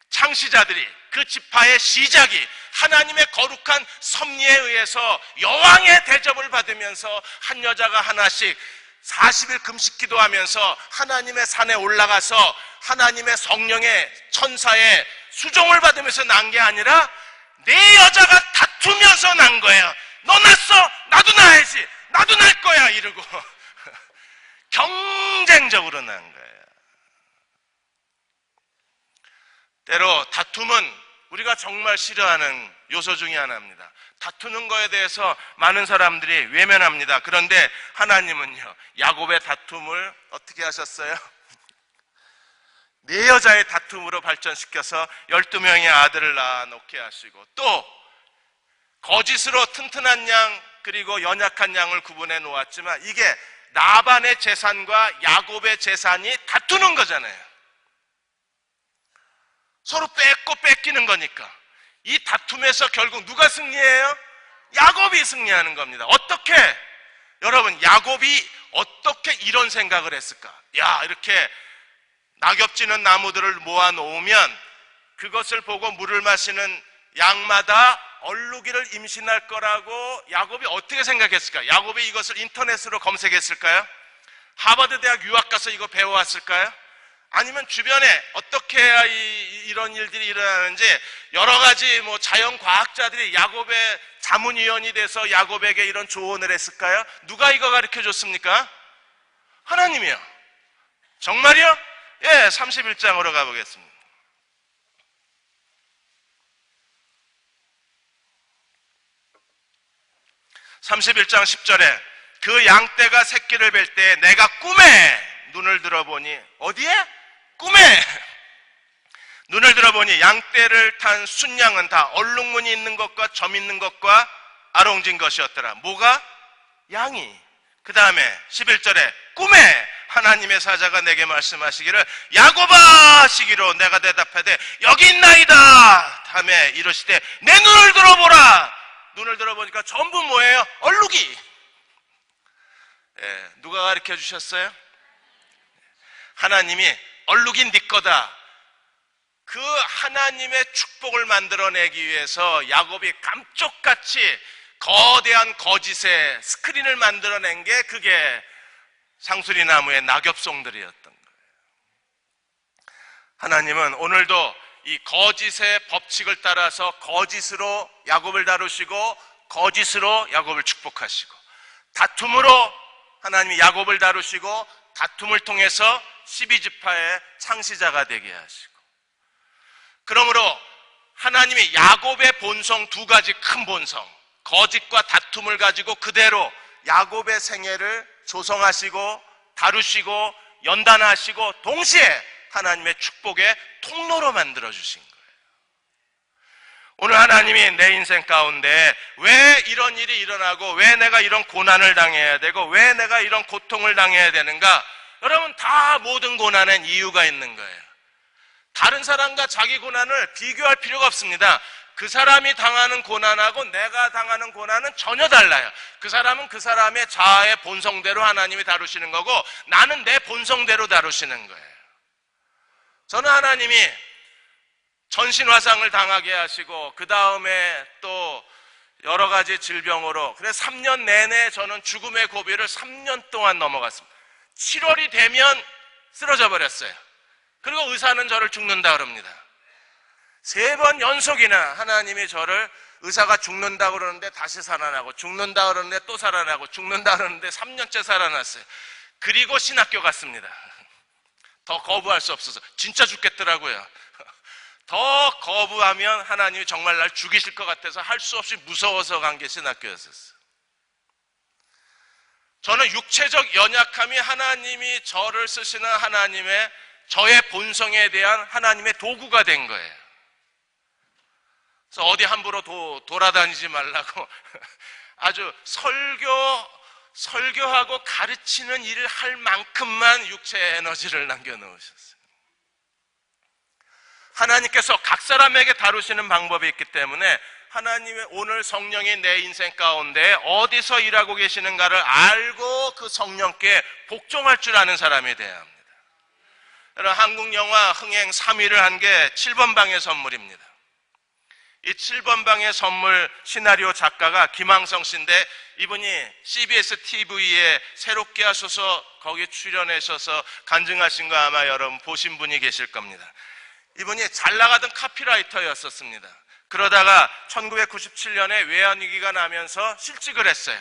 창시자들이, 그 지파의 시작이 하나님의 거룩한 섭리에 의해서 여왕의 대접을 받으면서, 한 여자가 하나씩 40일 금식 기도하면서 하나님의 산에 올라가서 하나님의 성령의 천사의 수종을 받으면서 난 게 아니라, 내 여자가 다투면서 난 거예요. 너 낳았어? 나도 낳아야지. 나도 낳을 거야. 이러고 경쟁적으로 난 거예요. 때로 다툼은 우리가 정말 싫어하는 요소 중에 하나입니다. 다투는 거에 대해서 많은 사람들이 외면합니다. 그런데 하나님은요, 야곱의 다툼을 어떻게 하셨어요? 네 여자의 다툼으로 발전시켜서 12명의 아들을 낳아놓게 하시고, 또 거짓으로 튼튼한 양 그리고 연약한 양을 구분해 놓았지만, 이게 라반의 재산과 야곱의 재산이 다투는 거잖아요. 서로 뺏고 뺏기는 거니까 이 다툼에서 결국 누가 승리해요? 야곱이 승리하는 겁니다. 어떻게? 여러분, 야곱이 어떻게 이런 생각을 했을까? 야, 이렇게 낙엽지는 나무들을 모아 놓으면 그것을 보고 물을 마시는 양마다 얼룩이를 임신할 거라고 야곱이 어떻게 생각했을까? 야곱이 이것을 인터넷으로 검색했을까요? 하버드 대학 유학 가서 이거 배워왔을까요? 아니면 주변에 어떻게 해야 이런 일들이 일어나는지 여러 가지 자연과학자들이 야곱의 자문위원이 돼서 야곱에게 이런 조언을 했을까요? 누가 이거 가르쳐 줬습니까? 하나님이요. 정말이요? 예, 31장으로 가보겠습니다. 31장 10절에 그 양떼가 새끼를 뵐 때 내가 꿈에 눈을 들어보니, 어디에? 꿈에 눈을 들어보니 양떼를 탄 순양은 다 얼룩무늬 있는 것과 점 있는 것과 아롱진 것이었더라. 뭐가? 양이. 그 다음에 11절에 꿈에 하나님의 사자가 내게 말씀하시기를 야곱아 하시기로 내가 대답하되 여기 있나이다 다음에 이러시되 내 눈을 들어보라. 눈을 들어보니까 전부 뭐예요? 얼룩이. 예, 누가 가르쳐 주셨어요? 하나님이 얼룩이 네 거다. 그 하나님의 축복을 만들어내기 위해서 야곱이 감쪽같이 거대한 거짓의 스크린을 만들어낸 게 그게 상수리나무의 낙엽송들이었던 거예요. 하나님은 오늘도 이 거짓의 법칙을 따라서 거짓으로 야곱을 다루시고 거짓으로 야곱을 축복하시고, 다툼으로 하나님이 야곱을 다루시고 다툼을 통해서 12지파의 창시자가 되게 하시고, 그러므로 하나님이 야곱의 본성 두 가지 큰 본성, 거짓과 다툼을 가지고 그대로 야곱의 생애를 조성하시고 다루시고 연단하시고 동시에 하나님의 축복의 통로로 만들어 주신 거예요. 오늘 하나님이 내 인생 가운데 왜 이런 일이 일어나고 왜 내가 이런 고난을 당해야 되고 왜 내가 이런 고통을 당해야 되는가? 여러분, 다 모든 고난엔 이유가 있는 거예요. 다른 사람과 자기 고난을 비교할 필요가 없습니다. 그 사람이 당하는 고난하고 내가 당하는 고난은 전혀 달라요. 그 사람은 그 사람의 자아의 본성대로 하나님이 다루시는 거고 나는 내 본성대로 다루시는 거예요. 저는 하나님이 전신화상을 당하게 하시고 그 다음에 또 여러 가지 질병으로, 그래서 3년 내내 저는 죽음의 고비를 3년 동안 넘어갔습니다. 7월이 되면 쓰러져 버렸어요. 그리고 의사는 저를 죽는다 그럽니다. 3번 연속이나 하나님이 저를, 의사가 죽는다 그러는데 다시 살아나고 죽는다 그러는데 또 살아나고 죽는다 그러는데 3년째 살아났어요. 그리고 신학교 갔습니다. 더 거부할 수 없어서. 진짜 죽겠더라고요. 더 거부하면 하나님이 정말 날 죽이실 것 같아서 할 수 없이 무서워서 간 게 신학교였었어요. 저는 육체적 연약함이 하나님이 저를 쓰시는 하나님의 저의 본성에 대한 하나님의 도구가 된 거예요. 그래서 어디 함부로 돌아다니지 말라고 아주 설교하고 가르치는 일을 할 만큼만 육체의 에너지를 남겨놓으셨어요. 하나님께서 각 사람에게 다루시는 방법이 있기 때문에 하나님의 오늘 성령이 내 인생 가운데 어디서 일하고 계시는가를 알고 그 성령께 복종할 줄 아는 사람이 되어야 합니다. 여러분, 한국 영화 흥행 3위를 한 게 7번 방의 선물입니다. 이 7번 방의 선물 시나리오 작가가 김항성 씨인데, 이분이 CBS TV에 새롭게 하셔서 거기 출연하셔서 간증하신 거 아마 여러분 보신 분이 계실 겁니다. 이분이 잘 나가던 카피라이터였었습니다. 그러다가 1997년에 외환위기가 나면서 실직을 했어요.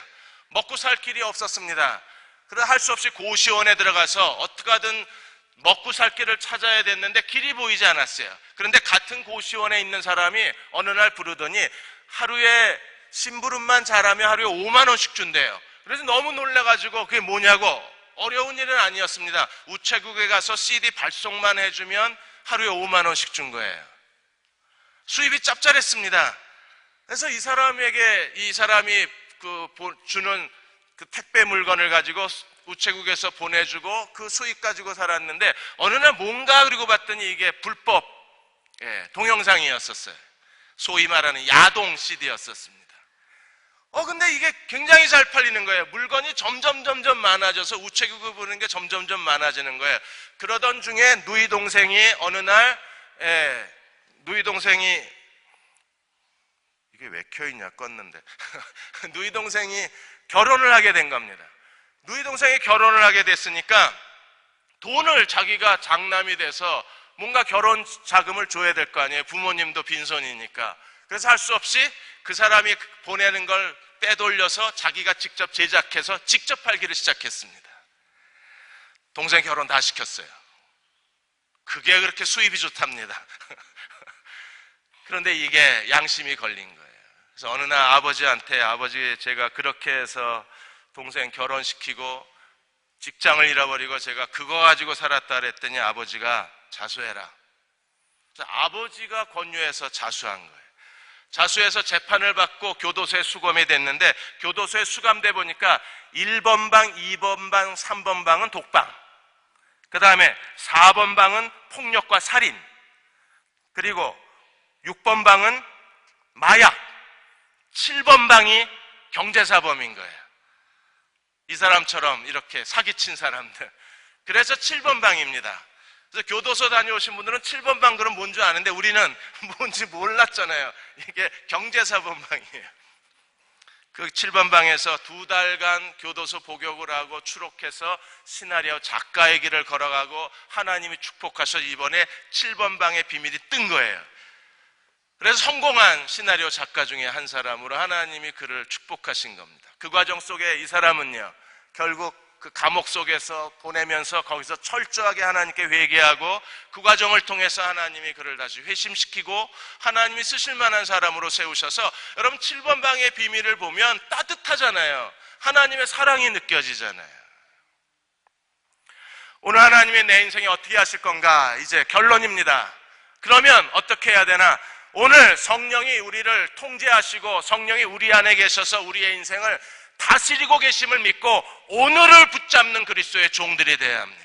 먹고 살 길이 없었습니다. 그래서 할 수 없이 고시원에 들어가서 어떻게 하든 먹고 살 길을 찾아야 됐는데 길이 보이지 않았어요. 그런데 같은 고시원에 있는 사람이 어느 날 부르더니 하루에 심부름만 잘하면 하루에 5만 원씩 준대요. 그래서 너무 놀라가지고 그게 뭐냐고, 어려운 일은 아니었습니다. 우체국에 가서 CD 발송만 해주면 하루에 5만 원씩 준 거예요. 수입이 짭짤했습니다. 그래서 이 사람이 주는 그 택배 물건을 가지고 우체국에서 보내주고 그 수익 가지고 살았는데 어느 날 뭔가 그리고 봤더니 이게 불법 동영상이었었어요. 소위 말하는 야동 CD였었습니다. 근데 이게 굉장히 잘 팔리는 거예요. 물건이 점점 많아져서 우체국을 보는 게 점점 많아지는 거예요. 그러던 중에 누이 동생이 어느 날 누이 동생이 이게 왜 켜있냐 껐는데 누이 동생이 결혼을 하게 된 겁니다. 누이 동생이 결혼을 하게 됐으니까 돈을 자기가 장남이 돼서 뭔가 결혼 자금을 줘야 될 거 아니에요. 부모님도 빈손이니까. 그래서 할 수 없이 그 사람이 보내는 걸 빼돌려서 자기가 직접 제작해서 직접 팔기를 시작했습니다. 동생 결혼 다 시켰어요. 그게 그렇게 수입이 좋답니다. 그런데 이게 양심이 걸린 거예요. 그래서 어느 날 아버지 제가 그렇게 해서 동생 결혼시키고 직장을 잃어버리고 제가 그거 가지고 살았다 그랬더니 아버지가 자수해라. 그래서 아버지가 권유해서 자수한 거예요. 자수해서 재판을 받고 교도소에 수감이 됐는데 교도소에 수감돼 보니까 1번 방, 2번 방, 3번 방은 독방, 그 다음에 4번 방은 폭력과 살인, 그리고 6번 방은 마약, 7번 방이 경제사범인 거예요. 이 사람처럼 이렇게 사기친 사람들. 그래서 7번 방입니다. 그래서 교도소 다녀오신 분들은 7번 방 그럼 뭔지 아는데 우리는 뭔지 몰랐잖아요. 이게 경제사범 방이에요. 그 7번 방에서 2달간 교도소 복역을 하고 추록해서 시나리오 작가의 길을 걸어가고 하나님이 축복하셔 이번에 7번 방의 비밀이 뜬 거예요. 그래서 성공한 시나리오 작가 중에 한 사람으로 하나님이 그를 축복하신 겁니다. 그 과정 속에 이 사람은요, 결국 그 감옥 속에서 보내면서 거기서 철저하게 하나님께 회개하고 그 과정을 통해서 하나님이 그를 다시 회심시키고 하나님이 쓰실 만한 사람으로 세우셔서, 여러분 7번 방의 비밀을 보면 따뜻하잖아요. 하나님의 사랑이 느껴지잖아요. 오늘 하나님이 내 인생에 어떻게 하실 건가? 이제 결론입니다. 그러면 어떻게 해야 되나? 오늘 성령이 우리를 통제하시고 성령이 우리 안에 계셔서 우리의 인생을 다스리고 계심을 믿고 오늘을 붙잡는 그리스도의 종들이 되어야 합니다.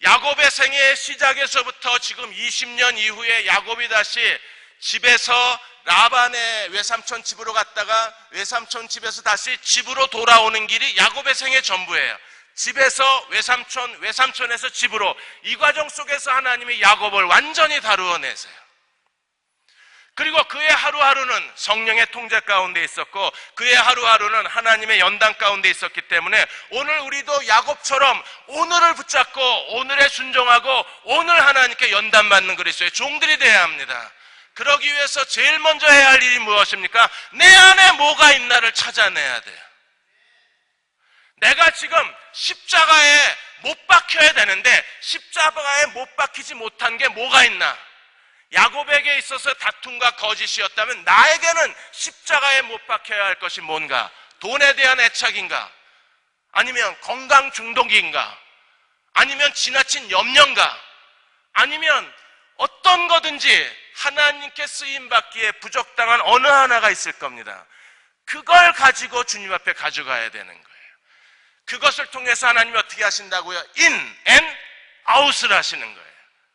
야곱의 생애의 시작에서부터 지금 20년 이후에 야곱이 다시 집에서 라반의 외삼촌 집으로 갔다가 외삼촌 집에서 다시 집으로 돌아오는 길이 야곱의 생애 전부예요. 집에서 외삼촌에서 집으로, 이 과정 속에서 하나님이 야곱을 완전히 다루어내세요. 그리고 그의 하루하루는 성령의 통제 가운데 있었고 그의 하루하루는 하나님의 연단 가운데 있었기 때문에 오늘 우리도 야곱처럼 오늘을 붙잡고 오늘에 순종하고 오늘 하나님께 연단받는 그리스도의 종들이 되어야 합니다. 그러기 위해서 제일 먼저 해야 할 일이 무엇입니까? 내 안에 뭐가 있나를 찾아내야 돼요. 내가 지금 십자가에 못 박혀야 되는데 십자가에 못 박히지 못한 게 뭐가 있나? 야곱에게 있어서 다툼과 거짓이었다면 나에게는 십자가에 못 박혀야 할 것이 뭔가? 돈에 대한 애착인가? 아니면 건강 중독인가? 아니면 지나친 염려인가? 아니면 어떤 거든지 하나님께 쓰임받기에 부적당한 어느 하나가 있을 겁니다. 그걸 가지고 주님 앞에 가져가야 되는 거예요. 그것을 통해서 하나님이 어떻게 하신다고요? in and out을 하시는 거예요.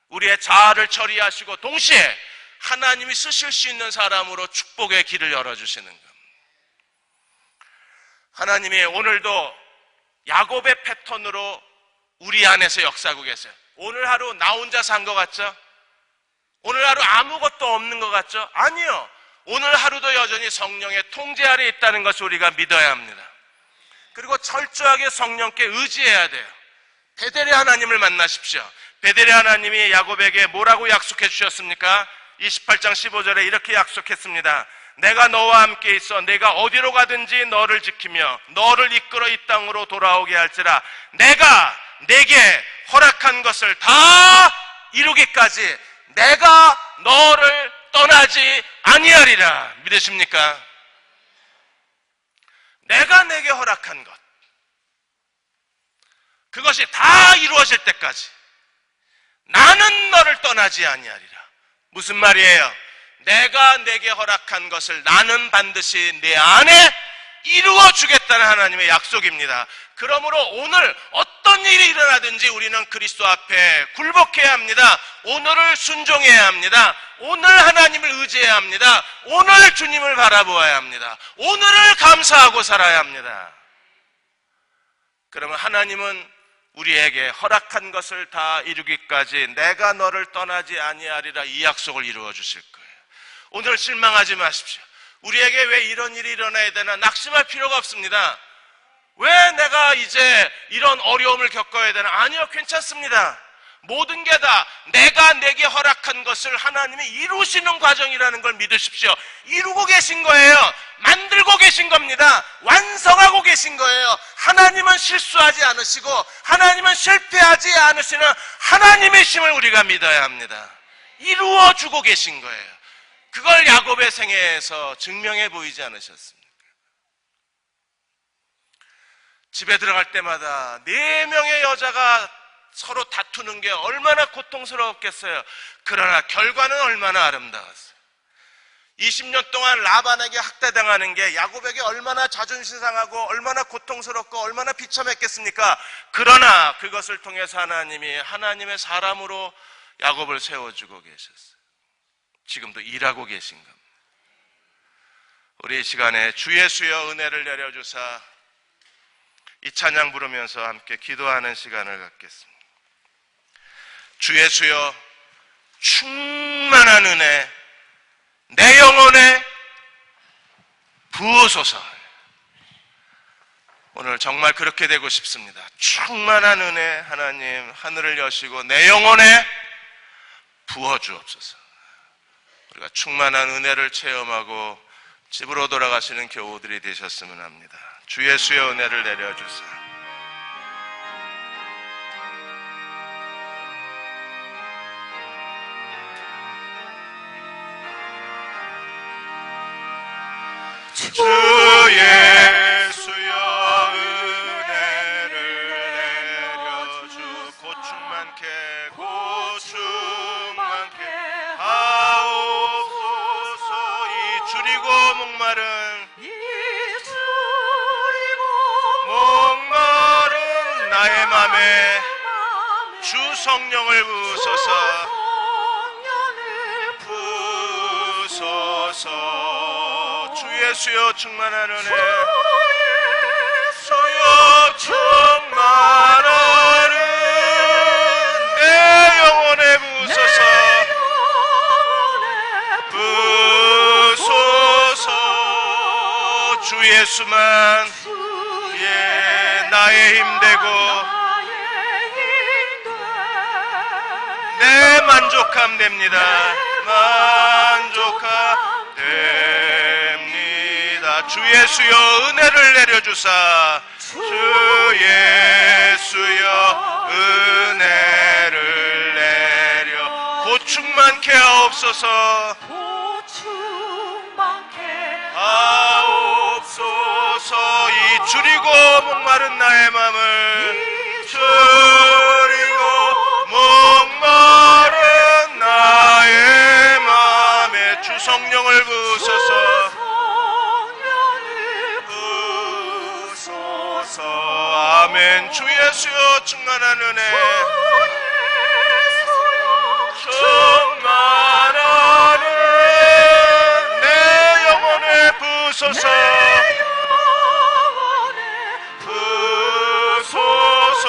우리의 자아를 처리하시고 동시에 하나님이 쓰실 수 있는 사람으로 축복의 길을 열어주시는 겁니다. 하나님이 오늘도 야곱의 패턴으로 우리 안에서 역사하고 계세요. 오늘 하루 나 혼자 산 것 같죠? 오늘 하루 아무것도 없는 것 같죠? 아니요. 오늘 하루도 여전히 성령의 통제 아래 있다는 것을 우리가 믿어야 합니다. 그리고 철저하게 성령께 의지해야 돼요. 베델의 하나님을 만나십시오. 베델의 하나님이 야곱에게 뭐라고 약속해 주셨습니까? 28장 15절에 이렇게 약속했습니다. 내가 너와 함께 있어 내가 어디로 가든지 너를 지키며 너를 이끌어 이 땅으로 돌아오게 할지라. 내가 내게 허락한 것을 다 이루기까지 내가 너를 떠나지 아니하리라. 믿으십니까? 내가 내게 허락한 것, 그것이 다 이루어질 때까지 나는 너를 떠나지 아니하리라. 무슨 말이에요? 내가 내게 허락한 것을 나는 반드시 내 안에 이루어 주겠다는 하나님의 약속입니다. 그러므로 오늘 어떤 일이 일어나든지 우리는 그리스도 앞에 굴복해야 합니다. 오늘을 순종해야 합니다. 오늘 하나님을 의지해야 합니다. 오늘 주님을 바라보아야 합니다. 오늘을 감사하고 살아야 합니다. 그러면 하나님은 우리에게 허락한 것을 다 이루기까지 내가 너를 떠나지 아니하리라, 이 약속을 이루어 주실 거예요. 오늘 실망하지 마십시오. 우리에게 왜 이런 일이 일어나야 되나 낙심할 필요가 없습니다. 왜 내가 이제 이런 어려움을 겪어야 되나? 아니요, 괜찮습니다. 모든 게 다 내가 내게 허락한 것을 하나님이 이루시는 과정이라는 걸 믿으십시오. 이루고 계신 거예요. 만들고 계신 겁니다. 완성하고 계신 거예요. 하나님은 실수하지 않으시고 하나님은 실패하지 않으시는 하나님의 힘을 우리가 믿어야 합니다. 이루어주고 계신 거예요. 그걸 야곱의 생애에서 증명해 보이지 않으셨습니까? 집에 들어갈 때마다 4명의 여자가 서로 다투는 게 얼마나 고통스러웠겠어요. 그러나 결과는 얼마나 아름다웠어요. 20년 동안 라반에게 학대당하는 게 야곱에게 얼마나 자존심 상하고 얼마나 고통스럽고 얼마나 비참했겠습니까? 그러나 그것을 통해서 하나님이 하나님의 사람으로 야곱을 세워주고 계셨어요. 지금도 일하고 계신 겁니다. 우리 이 시간에 주 예수여 은혜를 내려주사, 이 찬양 부르면서 함께 기도하는 시간을 갖겠습니다. 주 예수여 충만한 은혜 내 영혼에 부으소서. 오늘 정말 그렇게 되고 싶습니다. 충만한 은혜 하나님 하늘을 여시고 내 영혼에 부어주옵소서. 우리가 충만한 은혜를 체험하고 집으로 돌아가시는 교우들이 되셨으면 합니다. 주 예수의 은혜를 내려주사. 주 예수여 은혜를 내려주. 고충만케 고충만케 하옵소서. 이 줄이고 목마른 나의 맘에 주 성령을 부으소서. 부으소서. 주 예수여 충만한 은혜, 주여 충만한 은혜 내 영혼에 부으소서. 부으소서. 주 예수만 나의 힘되고 내 만족함 됩니다. 만족함 됩니다. 주 예수여 은혜를 내려주사. 주 예수여 은혜를 내려 고충만케 하옵소서. 하옵소서. 이 줄이고 목마른 나의 맘을 줄이고 목마른 나의 맘에 주 성령을 부으소서. 부으소서. 아멘. 주 예수여 충만한 은혜, 충만한 은혜 내 영혼에 부으소서. 부으소서.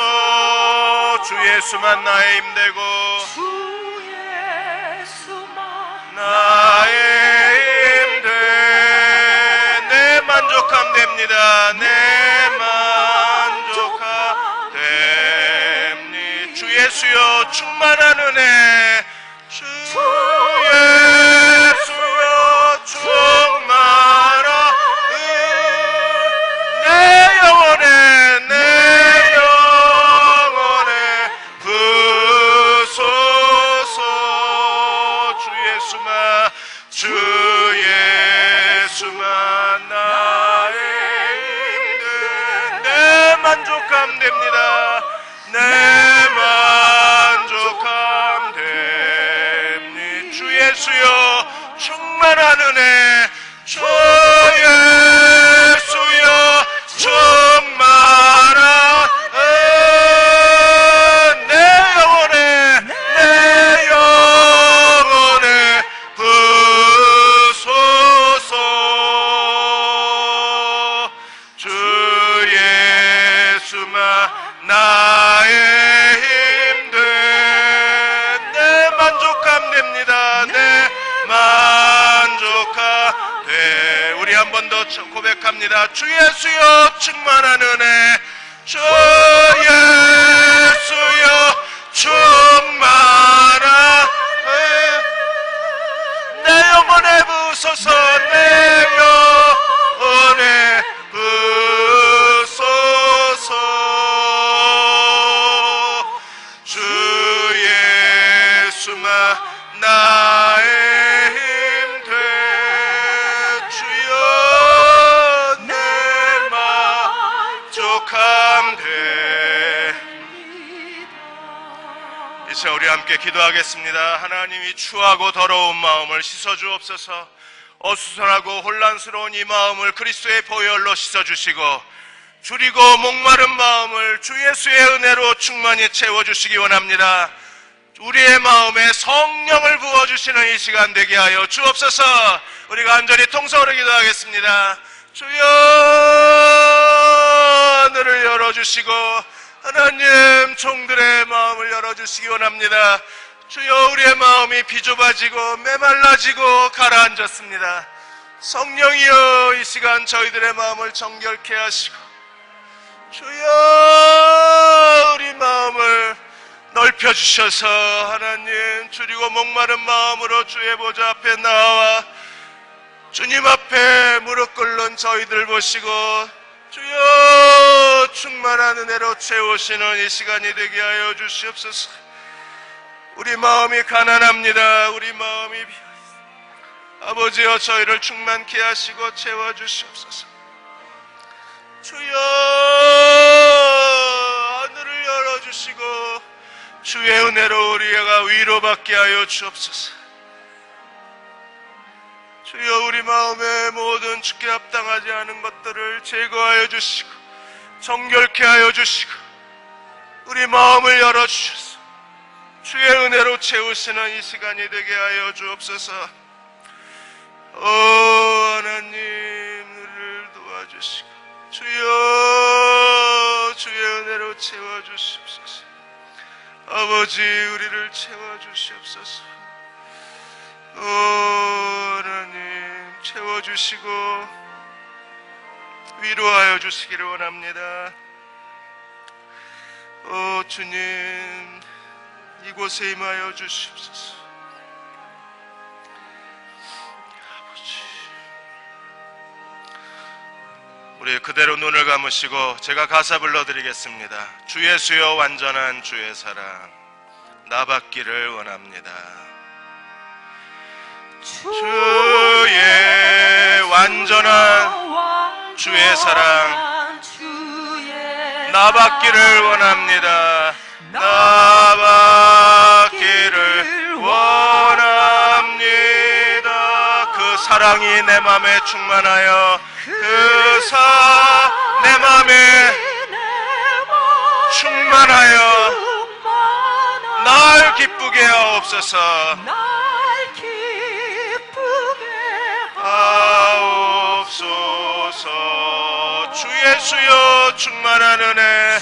주 예수만 나의 힘되고 나의 힘돼 내 만족함 됩니다. 내 만족함 됩니다. 주 예수여 충만한 은혜, 주 예수여 충만한 고백합니다. 주 예수여 충만한 은혜, 주 예수여 충만한 은혜, 내 영혼에 부소서, 내 영혼에 부소서. 주 예수만 나의 힘 돼, 주여 내 만족함 돼. 이제 우리 함께 기도하겠습니다. 하나님이 추하고 더러운 마음을 씻어주옵소서. 어수선하고 혼란스러운 이 마음을 그리스도의 보혈로 씻어주시고, 줄이고 목마른 마음을 주 예수의 은혜로 충만히 채워주시기 원합니다. 우리의 마음에 성령을 부어주시는 이 시간 되게 하여 주옵소서. 우리가 간절히 통성으로 기도하겠습니다. 주여 하늘을 열어주시고, 하나님 종들의 마음을 열어주시기 원합니다. 주여 우리의 마음이 비좁아지고 메말라지고 가라앉았습니다. 성령이여 이 시간 저희들의 마음을 정결케 하시고, 주여 우리 마음을 넓혀주셔서 하나님 줄이고 목마른 마음으로 주의 보좌 앞에 나와 주님 앞에 무릎 꿇는 저희들 보시고 주여 충만한 은혜로 채우시는 이 시간이 되게 하여 주시옵소서. 우리 마음이 가난합니다. 우리 마음이 아버지여 저희를 충만케 하시고 채워주시옵소서. 주여 하늘을 열어주시고 주의 은혜로 우리가 위로받게 하여 주옵소서. 주여 우리 마음의 모든 주께 합당하지 않은 것들을 제거하여 주시고 정결케 하여 주시고 우리 마음을 열어주셔서 주의 은혜로 채우시는 이 시간이 되게 하여 주옵소서. 하나님 우리를 도와주시고 주여 주의 은혜로 채워주시옵소서. 아버지 우리를 채워주시옵소서. 하나님 채워주시고 위로하여 주시기를 원합니다. 주님 이곳에 임하여 주시옵소서. 아버지 우리 그대로 눈을 감으시고 제가 가사 불러드리겠습니다. 주 예수여 완전한 주의 사랑 나 받기를 원합니다. 주의 완전한 주의 사랑 나 받기를 원합니다. 나 받기를 원합니다. 그 사랑이 내 맘에 충만하여 내 맘에 충만하여 날 기쁘게 하옵소서. 하옵소서. 주 예수여 충만한 은혜,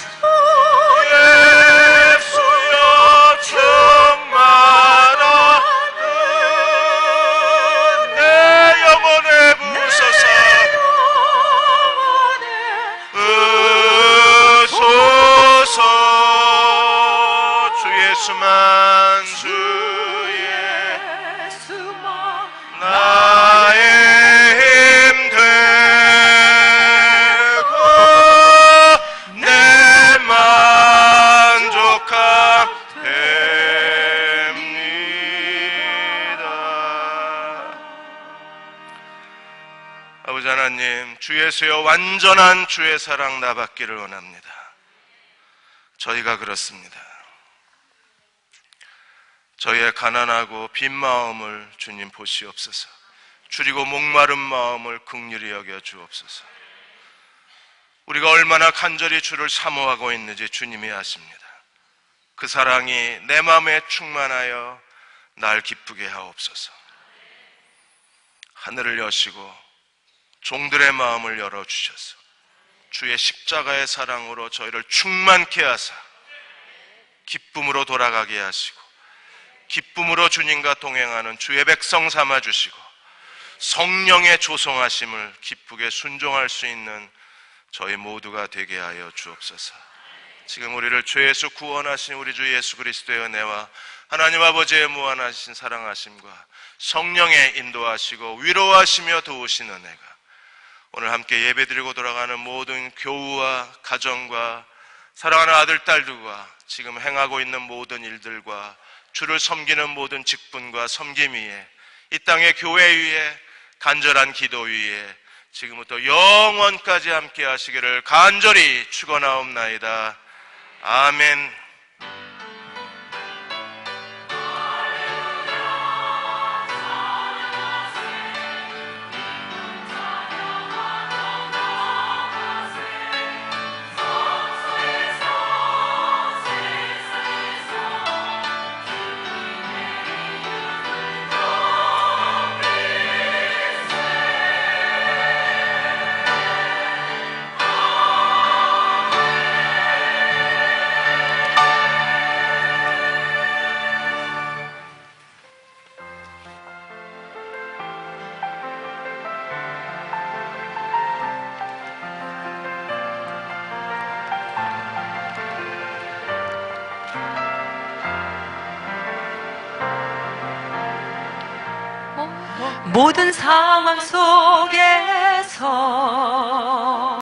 예수여 충만한 은혜 영혼에 부소서. 부소서. 주 예수만 주의 나의 힘 되고 내 만족함 됩니다. 아버지 하나님 주 예수여 완전한 주의 사랑 나 받기를 원합니다. 저희가 그렇습니다. 저희의 가난하고 빈 마음을 주님 보시옵소서. 줄이고 목마른 마음을 긍휼히 여겨 주옵소서. 우리가 얼마나 간절히 주를 사모하고 있는지 주님이 아십니다. 그 사랑이 내 마음에 충만하여 날 기쁘게 하옵소서. 하늘을 여시고 종들의 마음을 열어주셔서 주의 십자가의 사랑으로 저희를 충만케 하사 기쁨으로 돌아가게 하시고 기쁨으로 주님과 동행하는 주의 백성 삼아주시고 성령의 조성하심을 기쁘게 순종할 수 있는 저희 모두가 되게 하여 주옵소서. 지금 우리를 죄에서 구원하신 우리 주 예수 그리스도의 은혜와 하나님 아버지의 무한하신 사랑하심과 성령의 인도하시고 위로하시며 도우신 은혜가 오늘 함께 예배드리고 돌아가는 모든 교우와 가정과 사랑하는 아들, 딸들과 지금 행하고 있는 모든 일들과 주를 섬기는 모든 직분과 섬김 위에 이 땅의 교회 위에 간절한 기도 위에 지금부터 영원까지 함께 하시기를 간절히 축원하옵나이다. 아멘. 모든 상황 속에서